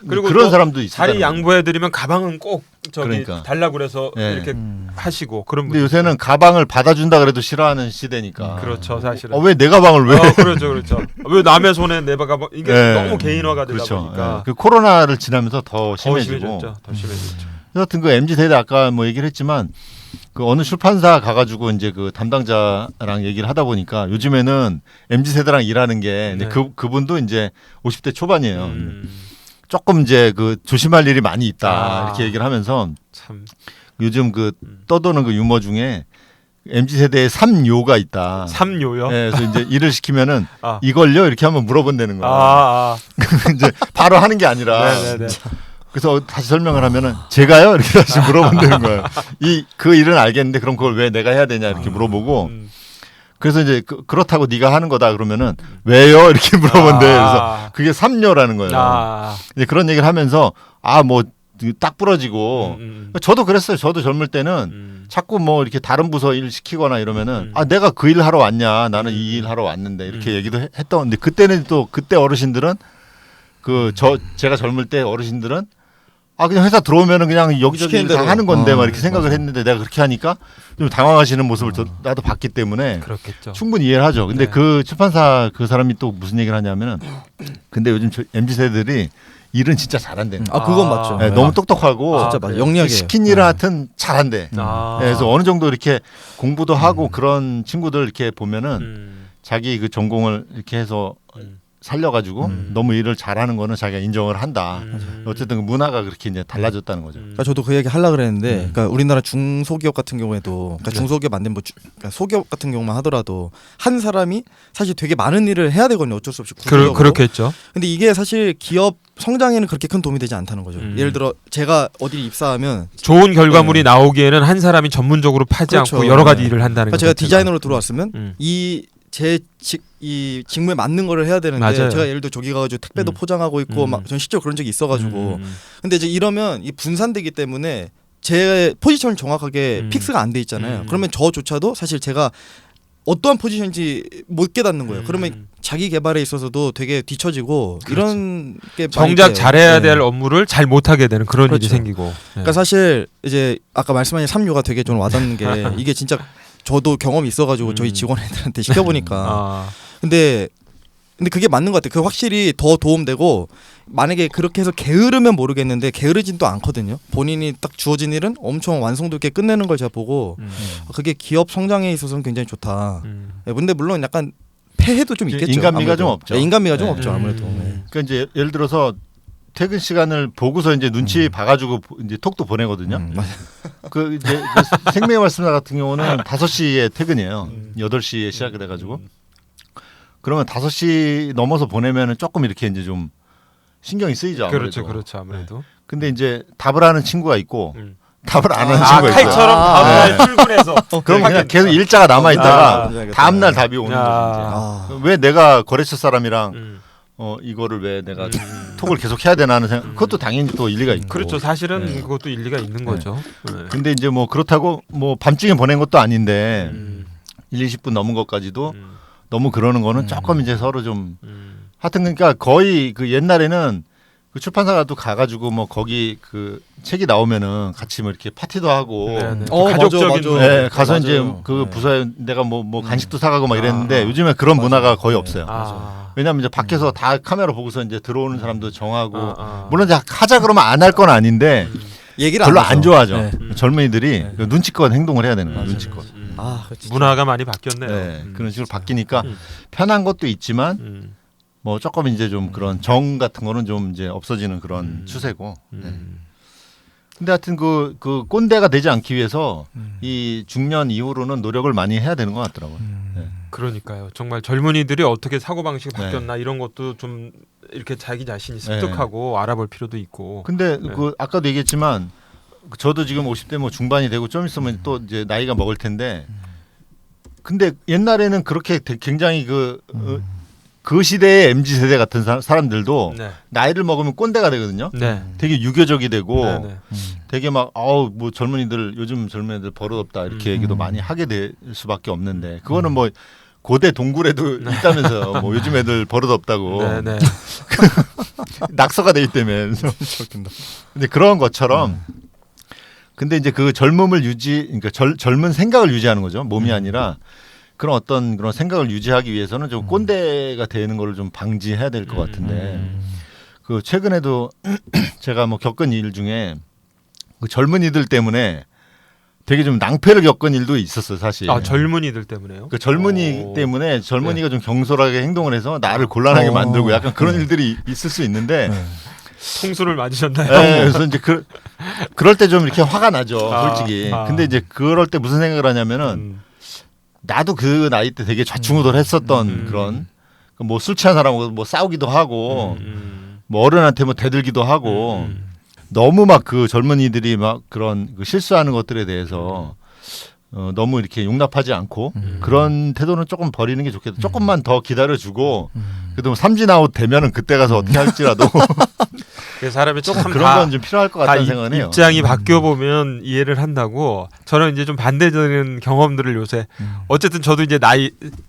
그리고 그런 또 사람도 있어요. 자리 양보해드리면 가방은 꼭 저기 그러니까. 달라고 그래서 네. 이렇게 하시고 그런 근데 분들 요새는 가방을 받아준다 그래도 싫어하는 시대니까. 그렇죠 사실은. 왜 내 가방을 왜? 그렇죠. 왜 남의 손에 내 가방 이게 네. 너무 개인화가 되다 그렇죠. 보니까 네. 그 코로나를 지나면서 더 더 심해지고. 심해졌죠. 더 심해졌죠. 여하튼 그 MZ 세대 아까 뭐 얘기를 했지만 그 어느 출판사 가가지고 이제 그 담당자랑 얘기를 하다 보니까 요즘에는 MZ 세대랑 일하는 게 네. 그분도 이제 50대 초반이에요. 조금 이제 그 조심할 일이 많이 있다 이렇게 얘기를 하면서 참 요즘 그 떠도는 그 유머 중에 MZ 세대의 3요가 있다. 삼요요. 네, 그래서 이제 일을 시키면은 아. 이걸요 이렇게 한번 물어본다는 거야. 이제 바로 하는 게 아니라. 네네네. 그래서 다시 설명을 하면은 제가요 이렇게 다시 물어본다는 거예요. 그 일은 알겠는데 그럼 그걸 왜 내가 해야 되냐 이렇게 물어보고. 그래서 이제 그렇다고 네가 하는 거다 그러면은 왜요 이렇게 물어본대. 그래서 그게 3요라는 거예요. 이제 그런 얘기를 하면서 뭐 딱 부러지고 저도 그랬어요. 저도 젊을 때는 자꾸 뭐 이렇게 다른 부서 일 시키거나 이러면은 내가 그 일 하러 왔냐 나는 이 일 하러 왔는데 이렇게 얘기도 했던 근데 그때는 또 그때 어르신들은 제가 젊을 때 어르신들은 그냥 회사 들어오면은 그냥 여기저기 일 다 하는 건데 막 이렇게 생각을 했는데 내가 그렇게 하니까 좀 당황하시는 모습을 나도 봤기 때문에 그렇겠죠. 충분히 이해를 하죠. 근데 네. 그 출판사 그 사람이 또 무슨 얘기를 하냐면은 근데 요즘 MZ 세대들이 일은 진짜 잘한대. 그건 맞죠. 네, 너무 똑똑하고 진짜 맞아. 영리하게 시킨 일을 하여튼 잘한대. 네, 아. 그래서 어느 정도 이렇게 공부도 하고 그런 친구들 이렇게 보면은 자기 그 전공을 이렇게 해서 살려가지고 너무 일을 잘하는 거는 자기가 인정을 한다. 어쨌든 그 문화가 그렇게 이제 달라졌다는 거죠. 그러니까 저도 그 얘기 하려고 그랬는데, 그러니까 우리나라 중소기업 같은 경우에도, 그러니까 중소기업 안 된 그러니까 소기업 같은 경우만 하더라도 한 사람이 사실 되게 많은 일을 해야 되거든요. 어쩔 수 없이 구조적으로. 그렇겠죠. 근데 이게 사실 기업 성장에는 그렇게 큰 도움이 되지 않다는 거죠. 예를 들어 제가 어디 입사하면 좋은 결과물이 나오기에는 한 사람이 전문적으로 파지 그렇죠. 않고 여러 가지 일을 한다는 그러니까 거죠. 제가 디자이너로 들어왔으면 이 직무에 맞는 거를 해야 되는데 맞아요. 제가 예를 들어 저기 가가지고 택배도 포장하고 있고 막 전 실제로 그런 적이 있어가지고 근데 이제 이러면 이 분산되기 때문에 제 포지션을 정확하게 픽스가 안 돼 있잖아요. 그러면 저조차도 사실 제가 어떠한 포지션인지 못 깨닫는 거예요. 그러면 자기 개발에 있어서도 되게 뒤처지고 이런 게 정작 많이 잘해야 돼요. 될 업무를 잘 못하게 되는 그런 그렇죠. 일이 생기고. 그러니까 사실 이제 아까 말씀하신 3요가 되게 좀 와닿는 게 이게 진짜 저도 경험이 있어가지고 저희 직원애들한테 시켜보니까 근데 그게 맞는 것 같아요. 그 확실히 더 도움되고 만약에 그렇게 해서 게으르면 모르겠는데 게으르진 또 않거든요. 본인이 딱 주어진 일은 엄청 완성도 있게 끝내는 걸 제가 보고 그게 기업 성장에 있어서는 굉장히 좋다. 근데 물론 약간 폐해도 좀 있겠죠. 인간미가 아무래도. 좀 없죠. 네, 인간미가 좀 네. 없죠 아무래도. 네. 그러니까 이제 예를 들어서 퇴근 시간을 보고서 이제 눈치 봐가지고 이제 톡도 보내거든요. 맞아요. 그 이제 그 생명의 말씀사 같은 경우는 5시에 퇴근이에요. 8시에 시작을 해가지고 그러면 5시 넘어서 보내면은 조금 이렇게 이제 좀 신경이 쓰이죠. 아무래도. 그렇죠. 아무래도. 근데 이제 답을 하는 친구가 있고 답을 안 하는 친구가 있어요. 칼처럼 다음날 출근해서 그럼 그냥 계속 일자가 남아 있다가 알겠다. 다음날 답이 오는 아. 거죠. 이제. 왜 내가 거래처 사람이랑 이거를 왜 내가 톡을 계속 해야 되나 하는 생각. 그것도 당연히 또 일리가 있고. 그렇죠. 사실은 네. 그것도 일리가 있는 거죠. 네. 근데 이제 뭐 그렇다고 뭐 밤중에 보낸 것도 아닌데 1, 20분 넘은 것까지도 너무 그러는 거는 조금 이제 서로 좀 하여튼 그러니까 거의 그 옛날에는 그 출판사도 가가지고 뭐 거기 그 책이 나오면은 같이 뭐 이렇게 파티도 하고 네. 가족적인 맞아. 네, 가서 맞아요. 이제 그 네. 부서에 내가 뭐 간식도 사가고 막 이랬는데 요즘에 그런 문화가 거의 없어요. 왜냐하면 이제 밖에서 다 카메라 보고서 이제 들어오는 사람도 정하고 물론 이제 하자 그러면 안 할 건 아닌데 얘기를 별로 하죠. 안 좋아하죠. 네. 젊은이들이 그 눈치껏 행동을 해야 되는 거예요. 눈치껏. 문화가 많이 바뀌었네요. 네, 그런 식으로 바뀌니까 편한 것도 있지만 뭐 조금 이제 좀 그런 정 같은 거는 좀 이제 없어지는 그런 추세고. 네. 근데 하여튼 그 꼰대가 되지 않기 위해서 이 중년 이후로는 노력을 많이 해야 되는 것 같더라고요. 네. 그러니까요. 정말 젊은이들이 어떻게 사고 방식이 네. 바뀌었나 이런 것도 좀 이렇게 자기 자신이 습득하고 알아볼 필요도 있고. 근데 그 아까도 얘기했지만 저도 지금 50대 뭐 중반이 되고 좀 있으면 또 이제 나이가 먹을 텐데 근데 옛날에는 그렇게 굉장히 그 시대의 MZ 세대 같은 사람들도 네. 나이를 먹으면 꼰대가 되거든요. 네. 되게 유교적이 되고 네. 되게 막 아우 뭐 젊은이들 요즘 젊은 애들 버릇없다 이렇게 얘기도 많이 하게 될 수밖에 없는데 그거는 뭐 고대 동굴에도 있다면서요. 뭐 요즘 애들 버릇없다고. 네. 낙서가 돼 있다며. 근데 그런 것처럼 근데 이제 그 젊음을 그러니까 젊은 생각을 유지하는 거죠. 몸이 아니라 그런 어떤 그런 생각을 유지하기 위해서는 좀 꼰대가 되는 거를 좀 방지해야 될 것 같은데 그 최근에도 제가 뭐 겪은 일 중에 그 젊은이들 때문에 되게 좀 낭패를 겪은 일도 있었어요, 사실. 아, 젊은이들 때문에요? 그 젊은이 때문에 젊은이가 좀 경솔하게 행동을 해서 나를 곤란하게 만들고 약간 그런 일들이 있을 수 있는데 통수를 맞으셨나요? 네, 그래서 이제 그럴 때 좀 이렇게 화가 나죠, 솔직히. 근데 이제 그럴 때 무슨 생각을 하냐면은 나도 그 나이 때 되게 좌충우돌했었던 그런 뭐 술 취한 사람하고 뭐 싸우기도 하고 뭐 어른한테 뭐 대들기도 하고 너무 막 그 젊은이들이 막 그런 그 실수하는 것들에 대해서 너무 이렇게 용납하지 않고 그런 태도는 조금 버리는 게 좋겠다. 조금만 더 기다려주고 그래도 뭐 삼진아웃 되면은 그때 가서 어떻게 할지라도 그 사람이 조금 그런 건 좀 필요할 것 같다는 생각은 해요. 입장이 바뀌어 보면 이해를 한다고. 저는 이제 좀 반대되는 경험들을 요새 어쨌든 저도 이제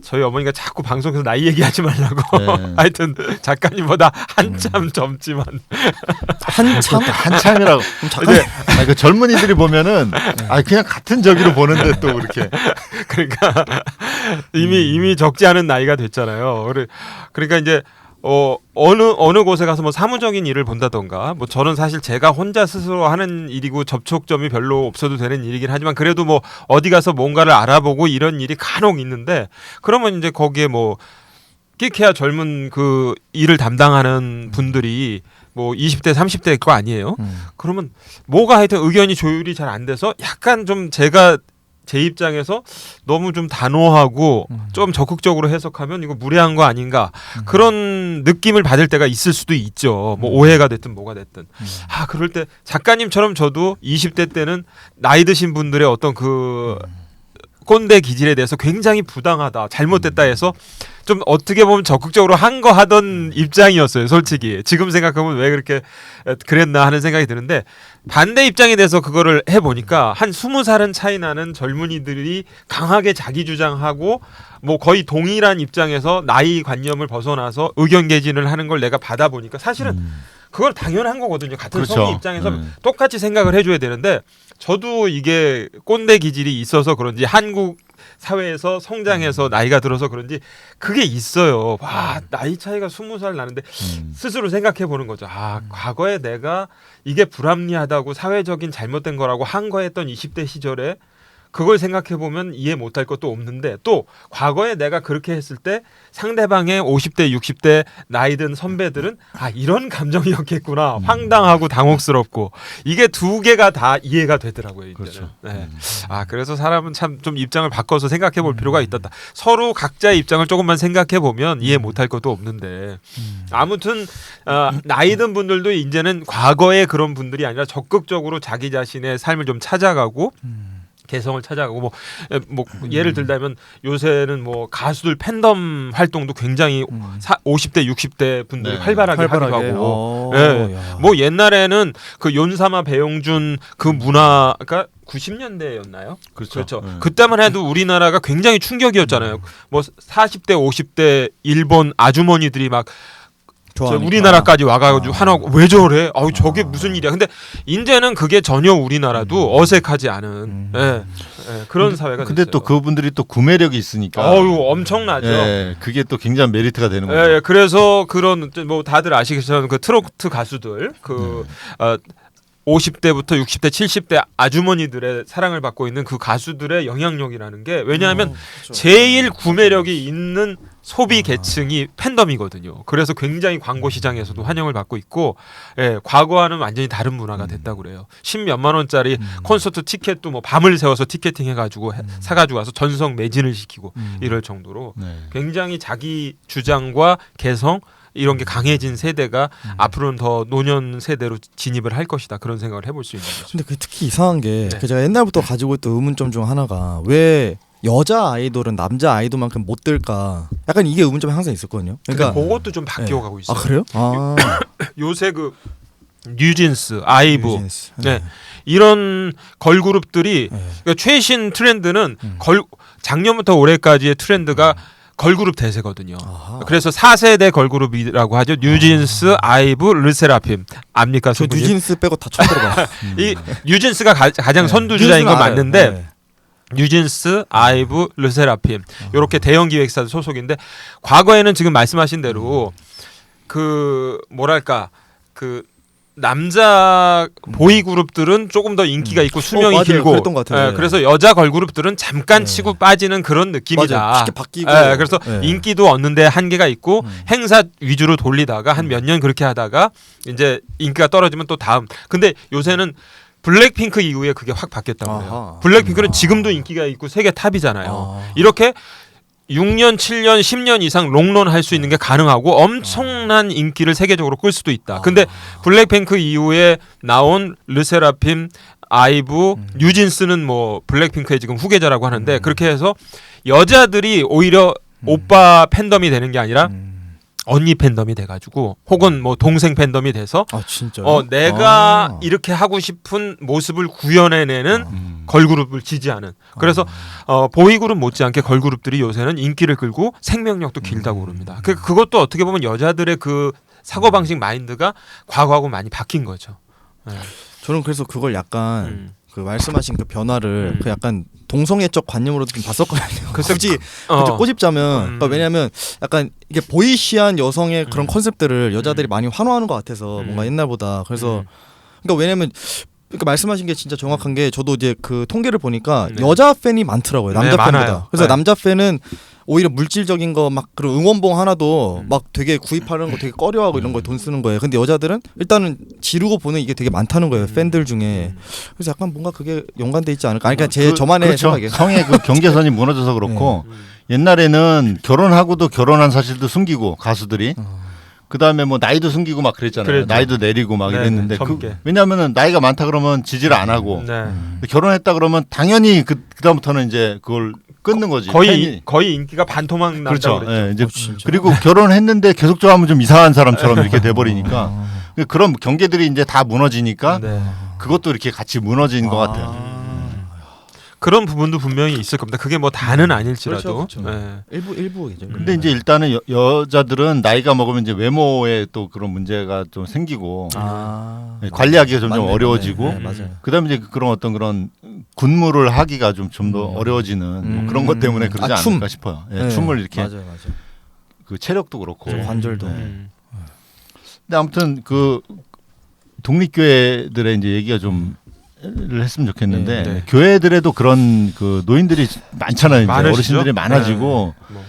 저희 어머니가 자꾸 방송에서 나이 얘기하지 말라고. 네. 하여튼 작가님보다 한참 젊지만 한참이라고. 근데 그 젊은이들이 보면은 그냥 같은 저기로 보는데 또 이렇게 그러니까 이미 적지 않은 나이가 됐잖아요. 그러니까 이제 어느 곳에 가서 뭐 사무적인 일을 본다던가 뭐 저는 사실 제가 혼자 스스로 하는 일이고 접촉점이 별로 없어도 되는 일이긴 하지만 그래도 뭐 어디 가서 뭔가를 알아보고 이런 일이 간혹 있는데 그러면 이제 거기에 뭐 끼케야 젊은 그 일을 담당하는 분들이 뭐 20대 30대일 거 아니에요. 그러면 뭐가 하여튼 의견이 조율이 잘 안 돼서 약간 좀 제 입장에서 너무 좀 단호하고 좀 적극적으로 해석하면 이거 무례한 거 아닌가 그런 느낌을 받을 때가 있을 수도 있죠. 뭐 오해가 됐든 뭐가 됐든. 그럴 때 작가님처럼 저도 20대 때는 나이 드신 분들의 어떤 그 꼰대 기질에 대해서 굉장히 부당하다, 잘못됐다 해서 좀 어떻게 보면 적극적으로 하던 입장이었어요, 솔직히. 지금 생각하면 왜 그렇게 그랬나 하는 생각이 드는데 반대 입장에 대해서 그거를 해보니까 한 20살은 차이 나는 젊은이들이 강하게 자기 주장하고 뭐 거의 동일한 입장에서 나이 관념을 벗어나서 의견 개진을 하는 걸 내가 받아보니까 사실은 그걸 당연한 거거든요. 같은 그렇죠. 성의 입장에서 똑같이 생각을 해줘야 되는데 저도 이게 꼰대 기질이 있어서 그런지 한국 사회에서 성장해서 나이가 들어서 그런지 그게 있어요. 와, 나이 차이가 20살 나는데 스스로 생각해 보는 거죠. 과거에 내가 이게 불합리하다고 사회적인 잘못된 거라고 항거했던 20대 시절에 그걸 생각해 보면 이해 못할 것도 없는데 또 과거에 내가 그렇게 했을 때 상대방의 50대 60대 나이 든 선배들은 이런 감정이었겠구나 황당하고 당혹스럽고 이게 두 개가 다 이해가 되더라고요. 이제는. 그렇죠. 네. 그래서 사람은 참 좀 입장을 바꿔서 생각해 볼 필요가 있다. 서로 각자의 입장을 조금만 생각해 보면 이해 못할 것도 없는데 아무튼 나이 든 분들도 이제는 과거의 그런 분들이 아니라 적극적으로 자기 자신의 삶을 좀 찾아가고 개성을 찾아가고 뭐 예를 들자면 요새는 뭐 가수들 팬덤 활동도 굉장히 50대 60대 분들이 활발하게 하기도 하고 뭐 옛날에는 그 윤사마 배용준 그 문화가 90년대였나요? 그렇죠. 그때만 해도 우리나라가 굉장히 충격이었잖아요. 뭐 40대 50대 일본 아주머니들이 막 우리나라까지 와가지고 하나고 왜 저래? 저게 무슨 일이야? 근데 이제는 그게 전혀 우리나라도 어색하지 않은 그런 사회가 근데 됐어요. 또 그분들이 또 구매력이 있으니까. 엄청나죠. 그게 또 굉장히 메리트가 되는 거죠. 그래서 그런 뭐 다들 아시겠지만 그 트로트 가수들 50대부터 60대, 70대 아주머니들의 사랑을 받고 있는 그 가수들의 영향력이라는 게 왜냐하면 제일 구매력이 있는 소비 계층이 팬덤이거든요. 그래서 굉장히 광고 시장에서도 환영을 받고 있고 과거와는 완전히 다른 문화가 됐다고 그래요. 10몇만 원짜리 콘서트 티켓도 뭐 밤을 새워서 티켓팅 해가지고 사가지고 와서 전성 매진을 시키고 이럴 정도로 굉장히 자기 주장과 개성 이런 게 강해진 세대가 앞으로는 더 노년 세대로 진입을 할 것이다. 그런 생각을 해볼 수 있는 거죠. 근데 그 특히 이상한 게 네. 그 제가 옛날부터 가지고 있던 의문점 중 하나가 왜 여자 아이돌은 남자 아이돌만큼 못 될까? 약간 이게 의문점이 항상 있었거든요. 그러니까 그러니까 그것도 좀 바뀌어가고 있어요. 아 그래요? 아 요새 그 뉴진스, 아이브, 뉴진스. 네. 이런 걸그룹들이 네. 그러니까 최신 트렌드는 작년부터 올해까지의 트렌드가 걸그룹 대세거든요. 아하. 그래서 4세대 걸그룹이라고 하죠. 뉴진스, 아이브, 르세라핌. 압니까? 저 손님? 뉴진스 빼고 다 처음 들어봐. 이 뉴진스가 가장 네. 선두주자인 건 뉴진스는 알아요. 맞는데 네. 뉴진스, 아이브, 르세라핌 이렇게 대형 기획사 소속인데 과거에는 지금 말씀하신 대로 그 뭐랄까 그 남자 보이 그룹들은 조금 더 인기가 있고 수명이 맞아요. 길고 그랬던 것 같아요. 예, 그래서 여자 걸그룹들은 잠깐 네. 치고 빠지는 그런 느낌이다. 맞아요. 쉽게 바뀌고. 예, 그래서 네. 인기도 얻는데 한계가 있고 행사 위주로 돌리다가 한 몇 년 그렇게 하다가 이제 인기가 떨어지면 또 다음. 근데 요새는 블랙핑크 이후에 그게 확 바뀌었다고 해요. 아하. 블랙핑크는 지금도 인기가 있고 세계 탑이잖아요. 아. 이렇게 6년, 7년, 10년 이상 롱런 할 수 있는 게 가능하고 엄청난 인기를 세계적으로 끌 수도 있다. 근데 블랙핑크 이후에 나온 르세라핌, 아이브, 뉴진스는 뭐 블랙핑크의 지금 후계자라고 하는데 그렇게 해서 여자들이 오히려 오빠 팬덤이 되는 게 아니라 언니 팬덤이 돼가지고 혹은 뭐 동생 팬덤이 돼서 아 진짜. 내가 이렇게 하고 싶은 모습을 구현해내는 걸그룹을 지지하는. 그래서 보이그룹 못지않게 걸그룹들이 요새는 인기를 끌고 생명력도 길다고 그럽니다. 그것도 어떻게 보면 여자들의 그 사고방식 마인드가 과거하고 많이 바뀐 거죠. 네. 저는 그래서 그걸 약간 그 말씀하신 그 변화를 그 약간 동성애적 관념으로도 좀 봤었거든요. 굳이 꼬집자면 그러니까 왜냐하면 약간 이게 보이시한 여성의 그런 컨셉들을 여자들이 많이 환호하는 것 같아서 뭔가 옛날보다 그래서 그러니까 왜냐하면 그러니까 말씀하신 게 진짜 정확한 게 저도 이제 그 통계를 보니까 여자 팬이 많더라고요. 남자 네, 팬보다. 많아요. 그래서 네. 남자 팬은 오히려 물질적인 거 막 그런 응원봉 하나도 막 되게 구입하는 거 되게 꺼려하고 이런 거에 돈 쓰는 거예요. 근데 여자들은 일단은 지르고 보는 이게 되게 많다는 거예요. 팬들 중에. 그래서 약간 뭔가 그게 연관돼 있지 않을까. 아니 그러니까 제 저만의 그렇죠. 생각이에요. 성의 그 경계선이 무너져서 그렇고 옛날에는 결혼하고도 결혼한 사실도 숨기고 가수들이 그다음에 뭐 나이도 숨기고 막 그랬잖아요. 그랬죠. 나이도 내리고 막 네, 이랬는데 젊게. 왜냐하면은 나이가 많다 그러면 지지를 안 하고 네. 결혼했다 그러면 당연히 그다음부터는 이제 그걸 끊는 거지. 팬이. 거의 인기가 반토막 난다고 그렇죠. 그랬죠. 예, 이제 진짜. 그리고 결혼했는데 계속 좋아하면 좀 이상한 사람처럼 이렇게 돼버리니까 그런 경계들이 이제 다 무너지니까 네. 그것도 이렇게 같이 무너진 것 같아요. 그런 부분도 분명히 있을 겁니다. 그게 뭐 다는 아닐지라도. 그렇죠, 그렇죠. 네. 일부겠죠. 근데 이제 일단은 여자들은 나이가 먹으면 이제 외모에 또 그런 문제가 좀 생기고 관리하기가 점점 맞네, 어려워지고 맞네. 네, 맞아요. 그다음에 이제 그런 어떤 그런 군무를 하기가 좀 더 어려워지는 뭐 그런 것 때문에 그러지 춤. 않을까 싶어요. 예, 네, 춤을 이렇게 맞아요. 그 체력도 그렇고. 관절도. 네. 근데 아무튼 그 독립교회들의 이제 얘기가 좀 를 했으면 좋겠는데 네. 교회들에도 그런 그 노인들이 많잖아요. 이제 많으시죠? 어르신들이 많아지고 뭐.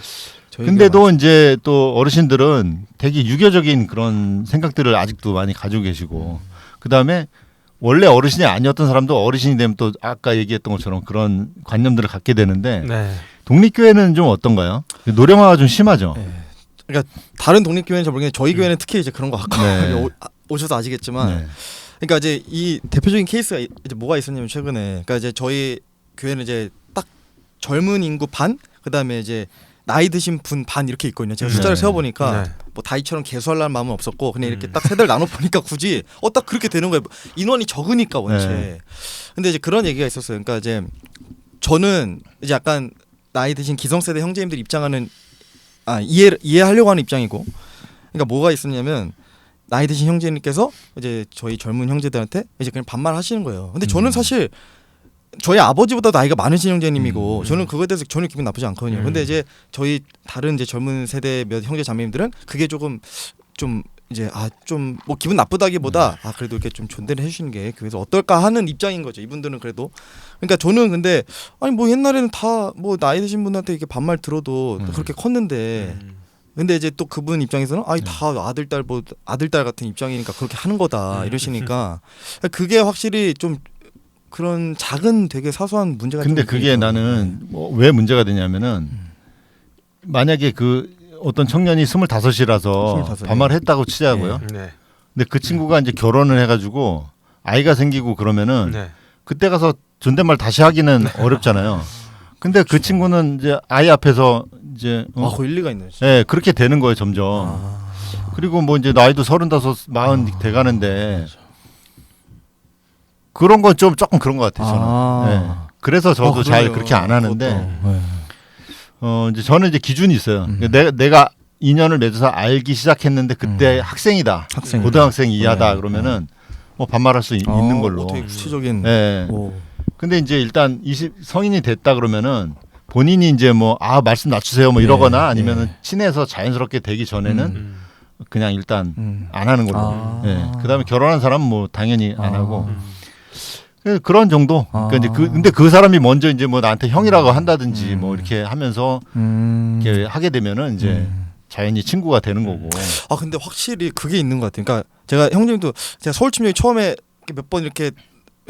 근데도 이제 또 어르신들은 되게 유교적인 그런 생각들을 아직도 많이 가지고 계시고 그다음에 원래 어르신이 아니었던 사람도 어르신이 되면 또 아까 얘기했던 것처럼 그런 관념들을 갖게 되는데 네. 독립교회는 좀 어떤가요? 노령화가 좀 심하죠. 네. 그러니까 다른 독립교회는 잘 모르겠는데 저희 교회는 특히 이제 그런 것 같고 네. 오셔서 아시겠지만 네. 그러니까 이제 이 대표적인 케이스가 이제 뭐가 있었냐면 최근에 그러니까 이제 저희 교회는 이제 딱 젊은 인구 반 그다음에 이제 나이 드신 분 반 이렇게 있거든요. 제가 숫자를 네. 세어보니까 네. 뭐 다이처럼 개수하려는 마음은 없었고 그냥 이렇게 딱 세대를 나눠 보니까 굳이 딱 그렇게 되는 거예요. 인원이 적으니까 원체. 네. 근데 이제 그런 얘기가 있었어요. 그러니까 이제 저는 이제 약간 나이 드신 기성세대 형제님들 입장하는 이해하려고 하는 입장이고 그러니까 뭐가 있었냐면 나이 드신 형제님께서 이제 저희 젊은 형제들한테 이제 그냥 반말하시는 거예요. 근데 저는 사실 저희 아버지보다 나이가 많으신 형제님이고 저는 그거에 대해서 전혀 기분 나쁘지 않거든요. 근데 이제 저희 다른 이제 젊은 세대 몇 형제 자매님들은 그게 좀 이제 좀 뭐 기분 나쁘다기보다 그래도 이렇게 좀 존대를 해주시는 게 교회에서 어떨까 하는 입장인 거죠. 이분들은 그래도 그러니까 저는 근데 아니 뭐 옛날에는 다 뭐 나이 드신 분한테 이렇게 반말 들어도 그렇게 컸는데 근데 이제 또 그분 입장에서는 다 아들딸 같은 입장이니까 그렇게 하는 거다 이러시니까 그게 확실히 좀 그런 작은 되게 사소한 문제가 근데 좀 그게 있더라고요. 나는 뭐 왜 문제가 되냐면은 만약에 그 어떤 청년이 25이라서 25, 반말을 했다고 치자고요. 네. 근데 그 친구가 이제 결혼을 해가지고 아이가 생기고 그러면은 네. 그때 가서 존댓말 다시 하기는 어렵잖아요. 근데 그 친구는 이제 아이 앞에서 이제 그 일리가 있네. 예, 그렇게 되는 거예요, 점점. 그리고 뭐 이제 나이도 35, 40 돼 가는데 그런 건 좀 조금 그런 것 같아요, 저는. 예. 그래서 저도 잘 그러네요. 그렇게 안 하는데 그것도. 이제 저는 이제 기준이 있어요. 내가 인연을 맺어서 알기 시작했는데 그때 학생이다. 학생. 고등학생 이하다 그러면은 뭐 반말할 수 있는 걸로. 되게 구체적인. 예. 오. 근데 이제 일단 성인이 됐다 그러면은 본인이 이제 뭐 말씀 낮추세요 뭐 이러거나 아니면은 친해서 자연스럽게 되기 전에는 그냥 일단 안 하는 걸로. 예. 그다음에 결혼한 사람은 뭐 당연히 안 하고. 그런 정도. 그러니까 이제 근데 그 사람이 먼저 이제 뭐 나한테 형이라고 한다든지 뭐 이렇게 하면서 이렇게 하게 되면은 이제 자연히 친구가 되는 거고. 근데 확실히 그게 있는 것 같아요. 그러니까 제가 형님도 제가 서울침략이 처음에 몇 번 이렇게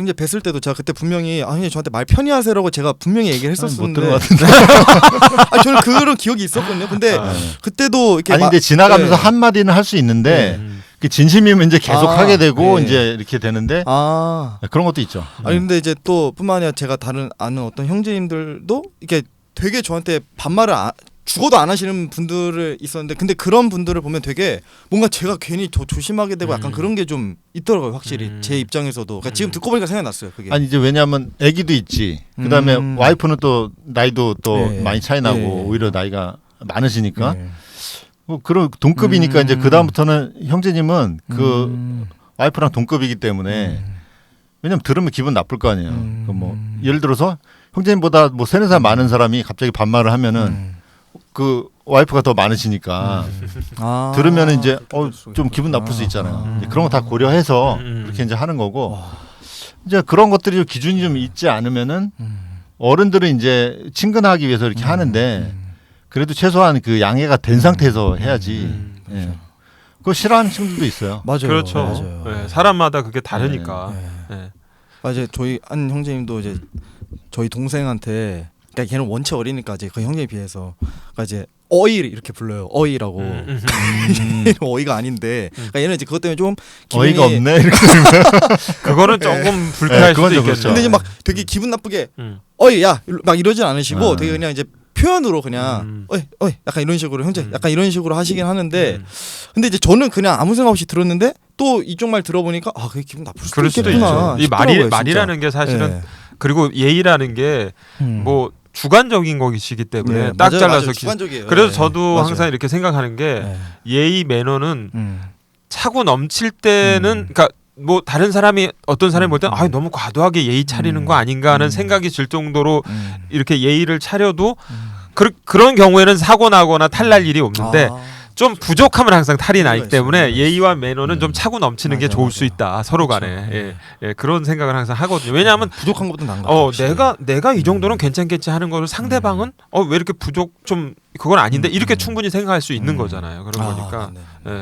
이제 뵀을 때도 제가 그때 분명히 형님 저한테 말 편히 하세요라고 제가 분명히 얘기를 했었었는데. 못 들은 것 같은데. 저는 그런 기억이 있었거든요. 근데 그때도 이렇게 근데 지나가면서 한 마디는 할 수 있는데 그 진심이면 이제 계속 하게 되고 이제 이렇게 되는데 그런 것도 있죠. 근데 이제 또 뿐만 아니라 제가 다른 아는 어떤 형제님들도 이게 되게 저한테 반말을 죽어도 안 하시는 분들을 있었는데 근데 그런 분들을 보면 되게 뭔가 제가 괜히 더 조심하게 되고 약간 그런 게 좀 있더라고요. 확실히 제 입장에서도. 그러니까 지금 듣고 보니까 생각났어요. 그게. 아니 이제 왜냐하면 아기도 있지. 그다음에 와이프는 또 나이도 또 많이 차이 나고 오히려 나이가 많으시니까 뭐 그런 동급이니까 이제 그 다음부터는 형제님은 그 와이프랑 동급이기 때문에 왜냐면 들으면 기분 나쁠 거 아니에요. 뭐 예를 들어서 형제님보다 뭐 3-4살 많은 사람이 갑자기 반말을 하면은 그 와이프가 더 많으시니까 들으면은 이제 좀 기분 나쁠 수 있잖아요. 이제 그런 거 다 고려해서 그렇게 이제 하는 거고 이제 그런 것들이 좀 기준이 좀 있지 않으면은 어른들은 이제 친근하기 위해서 이렇게 하는데 그래도 최소한 그 양해가 된 상태에서 해야지. 예. 그거 싫어하는 친구들도 있어요. 맞아요. 그렇죠. 맞아요. 네, 사람마다 그게 다르니까. 네. 맞아요. 저희 한 형제님도 이제 저희 동생한테 그러니까 걔는 원체 어리니까 이제 그 형제에 비해서 그러니까 이제 어이 이렇게 불러요. 어이라고. 어이가 아닌데 그러니까 얘는 이제 그것 때문에 좀 기분이 어이가 없네. 이렇게 그거는 조금 불쾌할 수도 있겠죠. 그렇죠. 근데 이제 막 되게 기분 나쁘게 어이 야 막 이러진 않으시고 되게 그냥 이제 표현으로 그냥 어이 약간 이런 식으로 형제 약간 이런 식으로 하시긴 하는데 근데 이제 저는 그냥 아무 생각 없이 들었는데 또 이쪽 말 들어보니까 그게 기분 나쁠 수도 그럴 수도 있겠구나. 있죠. 이 싶더라고요, 말이라는 게 사실은 네. 그리고 예의라는 게 뭐 주관적인 것이기 때문에 네, 딱 맞아요, 잘라서 맞아요. 주관적이에요. 그래서 네, 저도 맞아요. 항상 이렇게 생각하는 게 네. 예의 매너는 차고 넘칠 때는 그러니까 뭐 다른 사람이 어떤 사람이 볼 때는 너무 과도하게 예의 차리는 거 아닌가 하는 생각이 들 정도로 이렇게 예의를 차려도 그런 경우에는 사고 나거나 탈날 일이 없는데 좀 부족하면 항상 탈이 나기 때문에 예의와 매너는 좀 차고 넘치는 게 좋을 수 있다 서로 간에 그런 생각을 항상 하거든요. 왜냐하면 부족한 것도 나은 것 같아요. 내가 이 정도는 괜찮겠지 하는 거를 상대방은 왜 이렇게 부족 좀 그건 아닌데 이렇게 충분히 생각할 수 있는 거잖아요. 그런 거니까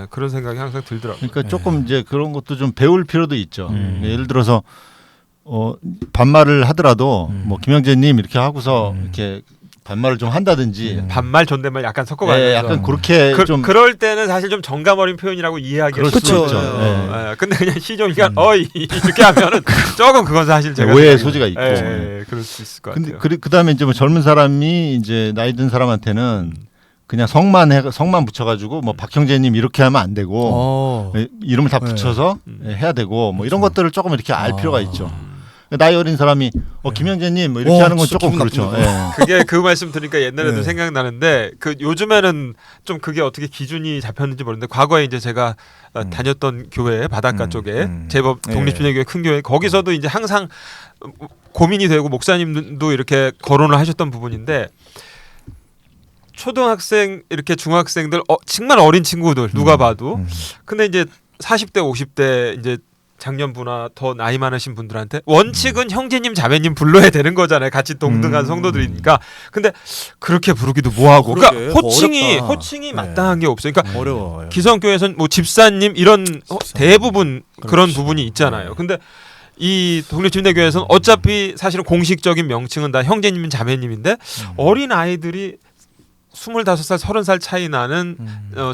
그런 생각이 항상 들더라고요. 그러니까 조금 이제 그런 것도 좀 배울 필요도 있죠. 예를 들어서 반말을 하더라도 뭐 김영재님 이렇게 하고서 이렇게 반말을 좀 한다든지 반말 존댓말 약간 섞어가는 약간 그렇게 좀 그럴 때는 사실 좀 정감 어린 표현이라고 이해하기가 그렇죠. 쉽죠. 근데 그냥 시종일관 어이 이렇게 하면은 조금 그건 사실 제가 오해의 소지가 있고. 그럴 수 있을 것 근데 같아요. 그다음에 이제 뭐 젊은 사람이 이제 나이 든 사람한테는 그냥 성만 붙여가지고 뭐 박형제님 이렇게 하면 안 되고 이름을 다 붙여서 해야 되고 뭐 이런 것들을 조금 이렇게 알 필요가 있죠. 나이 어린 사람이 김영재님 뭐 이렇게 하는 건 조금 그렇죠. 그게 그 말씀 들으니까 옛날에도 네. 생각나는데 그 요즘에는 좀 그게 어떻게 기준이 잡혔는지 모르는데 과거에 이제 제가 다녔던 교회 바닷가 쪽에 제법 독립주의교회 큰 교회 거기서도 이제 항상 고민이 되고 목사님도 이렇게 거론을 하셨던 부분인데 초등학생 이렇게 중학생들 정말 어린 친구들 누가 봐도 근데 이제 40대 50대 이제 장년부나 더 나이 많으신 분들한테 원칙은 형제님 자매님 불러야 되는 거잖아요. 같이 동등한 성도들이니까. 근데 그렇게 부르기도 뭐하고. 그러니까 호칭이 마땅한 게 없어요. 그러니까 어려워요. 기성교회에서는 뭐 집사님 이런 대부분 그런 부분이 있잖아요. 근데 이 독립침례교회에서는 어차피 사실은 공식적인 명칭은 다 형제님 자매님인데 어린 아이들이 25살, 30살 차이 나는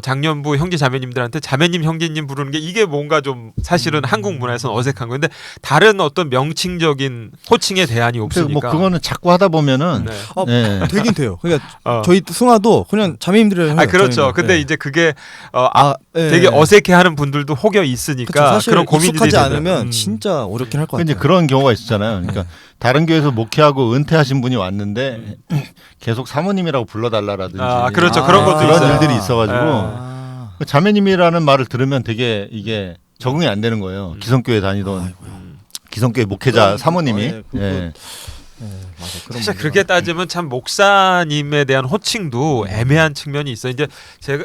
장년부 형제 자매님들한테 자매님, 형제님 부르는 게 이게 뭔가 좀 사실은 한국 문화에서는 어색한 건데 다른 어떤 명칭적인 호칭의 대안이 없으니까. 뭐 그거는 자꾸 하다 보면은 네. 되긴 돼요. 그러니까 저희 승아도 그냥 자매님들을 해요. 그렇죠. 자매님들. 근데 네. 이제 그게 되게 어색해하는 분들도 혹여 있으니까 그쵸, 사실 그런 고민들이 익숙하지 되는. 않으면 진짜 어렵긴 할 것 같아요. 이제 그런 경우가 있었잖아요. 그러니까 다른 교회에서 목회하고 은퇴하신 분이 왔는데 계속 사모님이라고 불러달라라든지. 그렇죠. 그런 것도 그런 있어요. 일들이 있어가지고 그 자매님이라는 말을 들으면 되게 이게 적응이 안 되는 거예요. 기성교회 다니던 기성교회 목회자 사모님이. 맞아. 사실 그렇게 따지면 참 목사님에 대한 호칭도 애매한 측면이 있어요. 이제 제가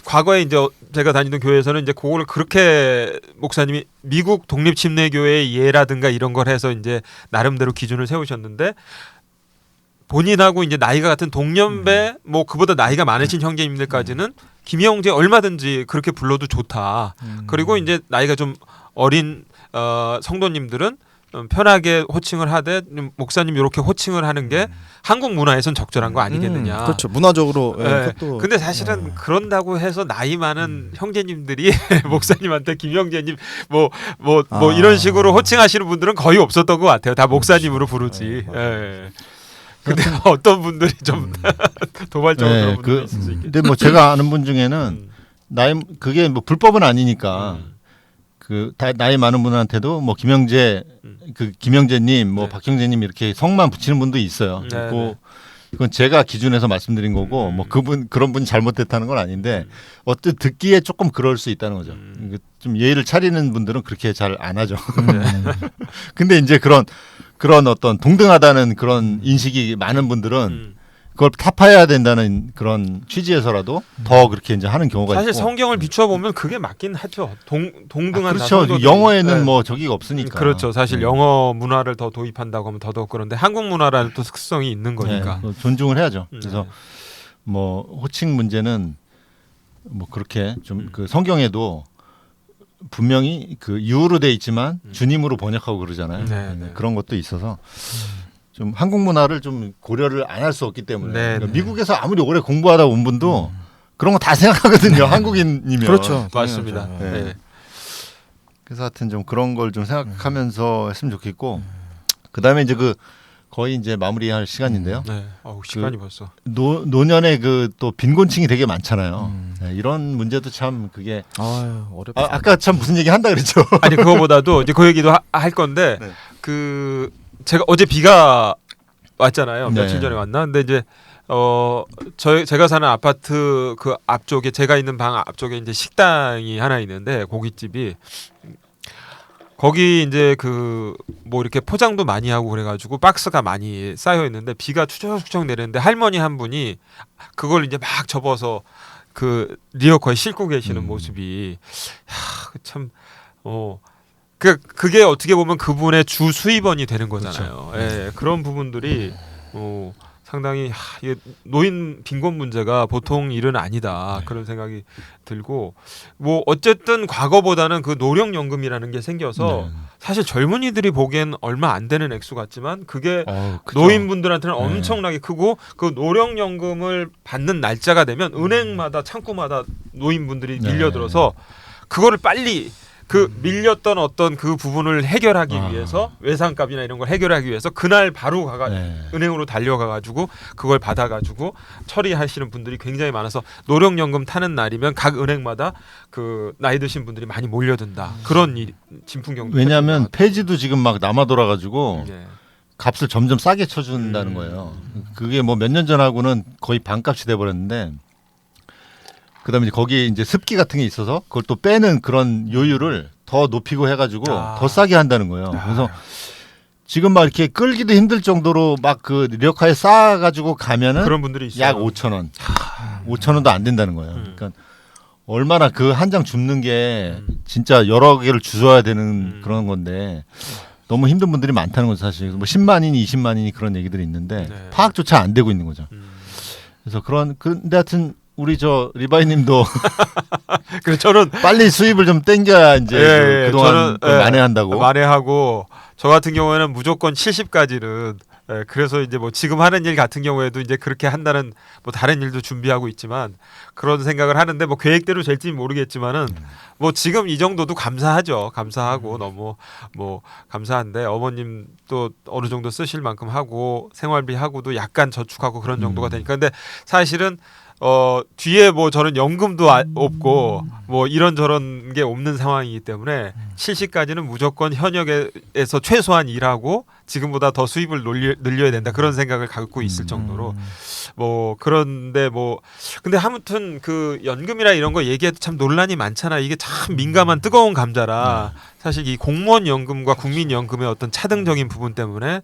과거에 이제 제가 다니던 교회에서는 이제 그거를 그렇게 목사님이 미국 독립침례교회의 예라든가 이런 걸 해서 이제 나름대로 기준을 세우셨는데 본인하고 이제 나이가 같은 동년배 뭐 그보다 나이가 많으신 형제님들까지는 김형제 얼마든지 그렇게 불러도 좋다. 그리고 이제 나이가 좀 어린 성도님들은 편하게 호칭을 하되 목사님 이렇게 호칭을 하는 게 한국 문화에선 적절한 거 아니겠느냐. 그렇죠. 문화적으로. 네. 근데 사실은 그런다고 해서 나이 많은 형제님들이 목사님한테 김형제님 뭐 이런 식으로 호칭하시는 분들은 거의 없었던 것 같아요. 다 목사님으로 부르지. 근데 어떤 분들이 좀 도발적으로 그런 분들이 있을 수 있겠죠. 근데 뭐 제가 아는 분 중에는 그게 뭐 불법은 아니니까 그 나이 많은 분한테도 뭐 김형제님, 뭐 박형제님 이렇게 성만 붙이는 분도 있어요. 그건 제가 기준에서 말씀드린 거고 뭐 그런 분이 잘못됐다는 건 아닌데 어쨌든 듣기에 조금 그럴 수 있다는 거죠. 좀 예의를 차리는 분들은 그렇게 잘 안 하죠. 근데 이제 그런 어떤 동등하다는 그런 인식이 많은 분들은 그걸 타파해야 된다는 그런 취지에서라도 더 그렇게 이제 하는 경우가 사실 있고. 성경을 비추어 보면 그게 맞긴 하죠. 동등한 그렇죠. 영어에는 뭐 저기가 없으니까. 그렇죠. 사실 영어 문화를 더 도입한다고 하면 더더욱 그런데 한국 문화라는 또 특성이 있는 거니까 존중을 해야죠. 그래서 뭐 호칭 문제는 뭐 그렇게 좀 그 성경에도 분명히 그 유로 돼 있지만 주님으로 번역하고 그러잖아요. 그런 것도 있어서 좀 한국 문화를 좀 고려를 안 할 수 없기 때문에 그러니까 미국에서 아무리 오래 공부하다 온 분도 그런 거 다 생각하거든요. 한국인이면. 그렇죠. 맞습니다. 그래서 하여튼 좀 그런 걸 좀 생각하면서 했으면 좋겠고 그다음에 이제 거의 이제 마무리할 시간인데요. 시간이 벌써. 노년에 또 빈곤층이 되게 많잖아요. 이런 문제도 참 그게 어렵다. 아까 참 무슨 얘기 한다 그랬죠. 아니 그거보다도 이제 그 얘기도 할 건데 제가 어제 비가 왔잖아요. 며칠 전에 왔나? 근데 이제 제가 사는 아파트 그 앞쪽에 제가 있는 방 앞쪽에 이제 식당이 하나 있는데 고깃집이 거기 이제 뭐 이렇게 포장도 많이 하고 그래가지고 박스가 많이 쌓여 있는데 비가 추적추적 내리는데 할머니 한 분이 그걸 이제 막 접어서 그 리어커에 싣고 계시는 모습이 참 그게 어떻게 보면 그분의 주 수입원이 되는 거잖아요. 그렇죠. 그런 부분들이 상당히 노인 빈곤 문제가 보통 일은 아니다 그런 생각이 들고 뭐 어쨌든 과거보다는 그 노령연금이라는 게 생겨서 사실 젊은이들이 보기엔 얼마 안 되는 액수 같지만 그게 노인분들한테는 엄청나게 크고 그 노령연금을 받는 날짜가 되면 은행마다 창구마다 노인분들이 밀려들어서 그거를 빨리 밀렸던 어떤 그 부분을 해결하기 위해서 외상값이나 이런 걸 해결하기 위해서 그날 바로 은행으로 달려가가지고 그걸 받아가지고 처리하시는 분들이 굉장히 많아서 노령연금 타는 날이면 각 은행마다 그 나이 드신 분들이 많이 몰려든다. 그런 진풍경도. 왜냐하면 폐지도 지금 막 남아 돌아가지고 값을 점점 싸게 쳐준다는 거예요. 그게 뭐 몇 년 전하고는 거의 반값이 돼버렸는데. 그다음에 이제 거기에 이제 습기 같은 게 있어서 그걸 또 빼는 그런 요율을 더 높이고 해가지고 더 싸게 한다는 거예요. 그래서 지금 막 이렇게 끌기도 힘들 정도로 막 그 리어카에 쌓아가지고 가면은 그런 분들이 있어요. 약 5,000원, 5,000원도 안 된다는 거예요. 그러니까 얼마나 그 한 장 줍는 게 진짜 여러 개를 주워야 되는 그런 건데 너무 힘든 분들이 많다는 거죠. 사실 뭐 10만이니 20만이니 그런 얘기들이 있는데 파악조차 안 되고 있는 거죠. 그래서 근데 하여튼. 우리 리바이님도 그래서 저는 빨리 수입을 좀 땡겨야 이제 그동안 만회한다고. 만회하고 저 같은 경우에는 무조건 70까지는 예, 그래서 이제 뭐 지금 하는 일 같은 경우에도 이제 그렇게 한다는 뭐 다른 일도 준비하고 있지만 그런 생각을 하는데 뭐 계획대로 될지 모르겠지만은 뭐 지금 이 정도도 감사하죠. 감사하고 너무 뭐 감사한데 어머님 또 어느 정도 쓰실 만큼 하고 생활비 하고도 약간 저축하고 그런 정도가 되니까 근데 사실은 뒤에 뭐 저는 연금도 없고 뭐 이런저런 게 없는 상황이기 때문에 실시까지는 무조건 현역에서 최소한 일하고 지금보다 더 수입을 늘려야 된다 그런 생각을 갖고 있을 정도로 뭐 그런데 뭐 근데 아무튼 그 연금이나 이런 거 얘기해도 참 논란이 많잖아. 이게 참 민감한 뜨거운 감자라 사실 이 공무원 연금과 국민연금의 어떤 차등적인 부분 때문에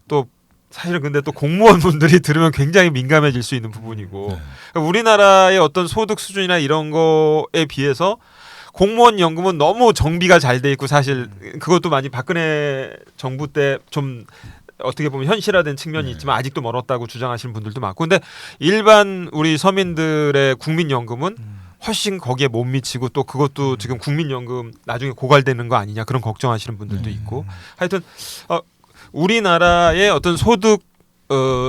또 사실은 근데 또 공무원분들이 들으면 굉장히 민감해질 수 있는 부분이고 그러니까 우리나라의 어떤 소득 수준이나 이런 거에 비해서 공무원 연금은 너무 정비가 잘 돼 있고 사실 그것도 많이 박근혜 정부 때 좀 어떻게 보면 현실화된 측면이 있지만 아직도 멀었다고 주장하시는 분들도 많고 근데 일반 우리 서민들의 국민연금은 훨씬 거기에 못 미치고 또 그것도 지금 국민연금 나중에 고갈되는 거 아니냐 그런 걱정하시는 분들도 있고 하여튼 우리나라의 어떤 소득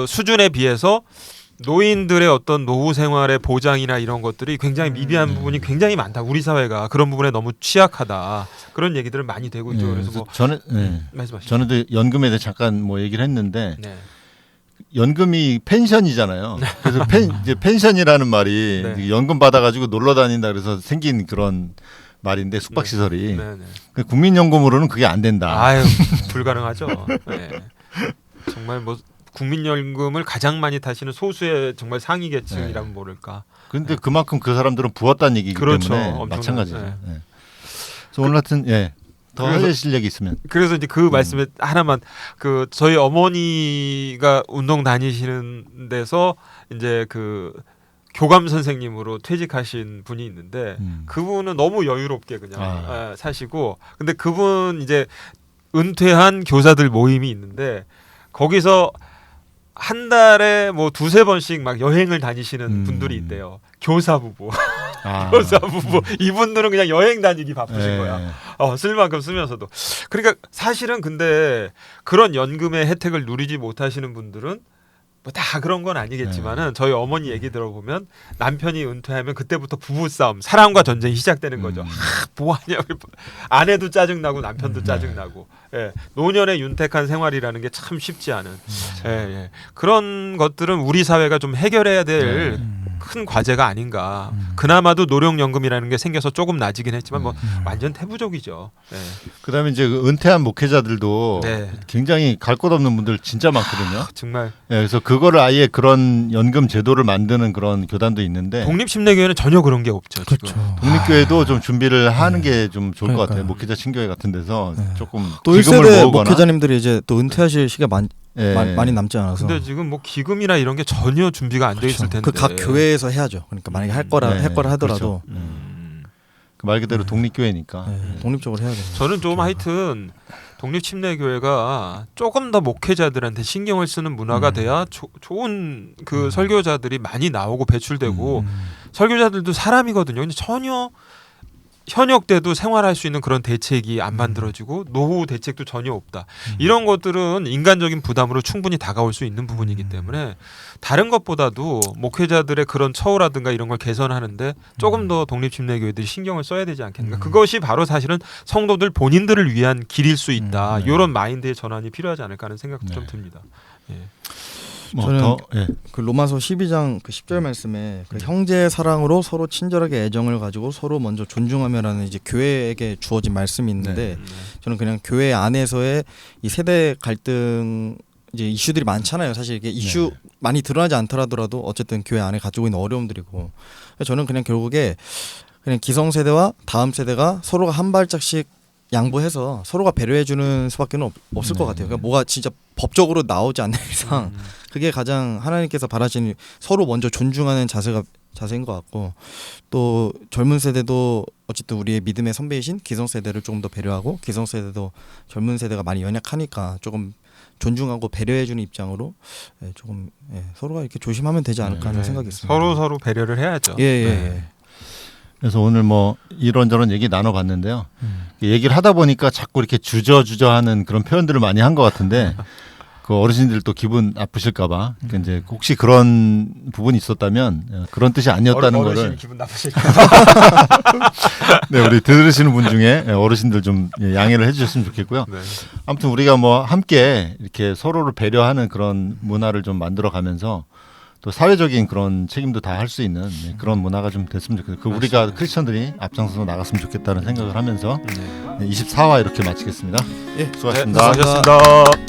수준에 비해서 노인들의 어떤 노후 생활의 보장이나 이런 것들이 굉장히 미비한 부분이 굉장히 많다. 우리 사회가 그런 부분에 너무 취약하다. 그런 얘기들을 많이 되고 있죠. 그래서 뭐 저는 말씀하시죠. 저는 또 연금에 대해 잠깐 뭐 얘기를 했는데 연금이 펜션이잖아요. 그래서 이제 펜션이라는 말이 연금 받아가지고 놀러 다닌다 그래서 생긴 그런 말인데 숙박시설이 국민연금으로는 그게 안 된다. 아유 불가능하죠. 정말 뭐 국민연금을 가장 많이 타시는 소수의 정말 상위 계층이라면 모를까. 그런데 그만큼 그 사람들은 부었다는 얘기이기 그렇죠. 때문에 마찬가지죠. 그래서 오늘 하여튼 더 하실 얘기 있으면. 그래서 이제 그 말씀에 하나만 그 저희 어머니가 운동 다니시는 데서 이제 그 교감 선생님으로 퇴직하신 분이 있는데 그분은 너무 여유롭게 그냥 사시고 근데 그분 이제 은퇴한 교사들 모임이 있는데 거기서 한 달에 뭐 두세 번씩 막 여행을 다니시는 분들이 있대요. 교사 부부. 교사 부부. 이분들은 그냥 여행 다니기 바쁘신 거야. 쓸 만큼 쓰면서도. 그러니까 사실은 근데 그런 연금의 혜택을 누리지 못하시는 분들은 뭐 다 그런 건 아니겠지만은 저희 어머니 얘기 들어보면 남편이 은퇴하면 그때부터 부부 싸움, 사랑과 전쟁이 시작되는 거죠. 뭐하냐, 아내도 짜증 나고 남편도 짜증 나고, 노년의 윤택한 생활이라는 게 참 쉽지 않은 그런 것들은 우리 사회가 좀 해결해야 될 큰 과제가 아닌가. 그나마도 노령연금이라는 게 생겨서 조금 나아지긴 했지만 뭐 완전 태부족이죠. 그다음에 이제 은퇴한 목회자들도 굉장히 갈 곳 없는 분들 진짜 많거든요. 정말. 그래서 그거를 아예 그런 연금 제도를 만드는 그런 교단도 있는데 독립심례교회는 전혀 그런 게 없죠. 그렇죠. 지금. 독립교회도 좀 준비를 하는 게 좀 좋을 것 같아요. 목회자 친교회 같은 데서 조금 또 1세대 목회자님들이 이제 또 은퇴하실 시기가 많이 남지 않아서. 근데 지금 뭐 기금이나 이런 게 전혀 준비가 안 돼 있을 텐데. 그 각 교회에서 해야죠. 그러니까 만약에 할 거라 하더라도 말 그대로 독립교회니까 독립적으로 해야 돼요. 저는 좀 하여튼 독립침례교회가 조금 더 목회자들한테 신경을 쓰는 문화가 돼야 좋은 그 설교자들이 많이 나오고 배출되고 설교자들도 사람이거든요. 근데 전혀 현역 때도 생활할 수 있는 그런 대책이 안 만들어지고 노후 대책도 전혀 없다. 이런 것들은 인간적인 부담으로 충분히 다가올 수 있는 부분이기 때문에 다른 것보다도 목회자들의 그런 처우라든가 이런 걸 개선하는데 조금 더 독립침례교회들이 신경을 써야 되지 않겠는가. 그것이 바로 사실은 성도들 본인들을 위한 길일 수 있다. 이런 마인드의 전환이 필요하지 않을까 하는 생각도 좀 듭니다. 저는 그 로마서 12장 그 10절 말씀에 그 형제의 사랑으로 서로 친절하게 애정을 가지고 서로 먼저 존중하며라는 이제 교회에게 주어진 말씀이 있는데 저는 그냥 교회 안에서의 이 세대 갈등 이제 이슈들이 많잖아요. 사실 이게 이슈 많이 드러나지 않더라도 어쨌든 교회 안에 가지고 있는 어려움들이고 저는 그냥 결국에 그냥 기성세대와 다음 세대가 서로가 한 발짝씩 양보해서 서로가 배려해주는 수밖에 없을 것 같아요. 그러니까 뭐가 진짜 법적으로 나오지 않는 이상 그게 가장 하나님께서 바라시는 서로 먼저 존중하는 자세인 것 같고 또 젊은 세대도 어쨌든 우리의 믿음의 선배이신 기성세대를 조금 더 배려하고 기성세대도 젊은 세대가 많이 연약하니까 조금 존중하고 배려해주는 입장으로 조금 서로가 이렇게 조심하면 되지 않을까 하는 생각이 있습니다. 서로 배려를 해야죠. 그래서 오늘 뭐 이런저런 얘기 나눠봤는데요. 얘기를 하다 보니까 자꾸 이렇게 주저하는 그런 표현들을 많이 한 것 같은데 그 어르신들 또 기분 나쁘실까봐 이제 혹시 그런 부분이 있었다면 그런 뜻이 아니었다는 어르신이 거를 기분 나쁘실까? 네, 우리 들으시는 분 중에 어르신들 좀 양해를 해주셨으면 좋겠고요. 네. 아무튼 우리가 뭐 함께 이렇게 서로를 배려하는 그런 문화를 좀 만들어가면서 또 사회적인 그런 책임도 다 할 수 있는 그런 문화가 좀 됐으면 좋겠어요. 그 우리가 크리스천들이 앞장서서 나갔으면 좋겠다는 생각을 하면서 24화 이렇게 마치겠습니다. 예, 수고하셨습니다. 네, 수고하셨습니다.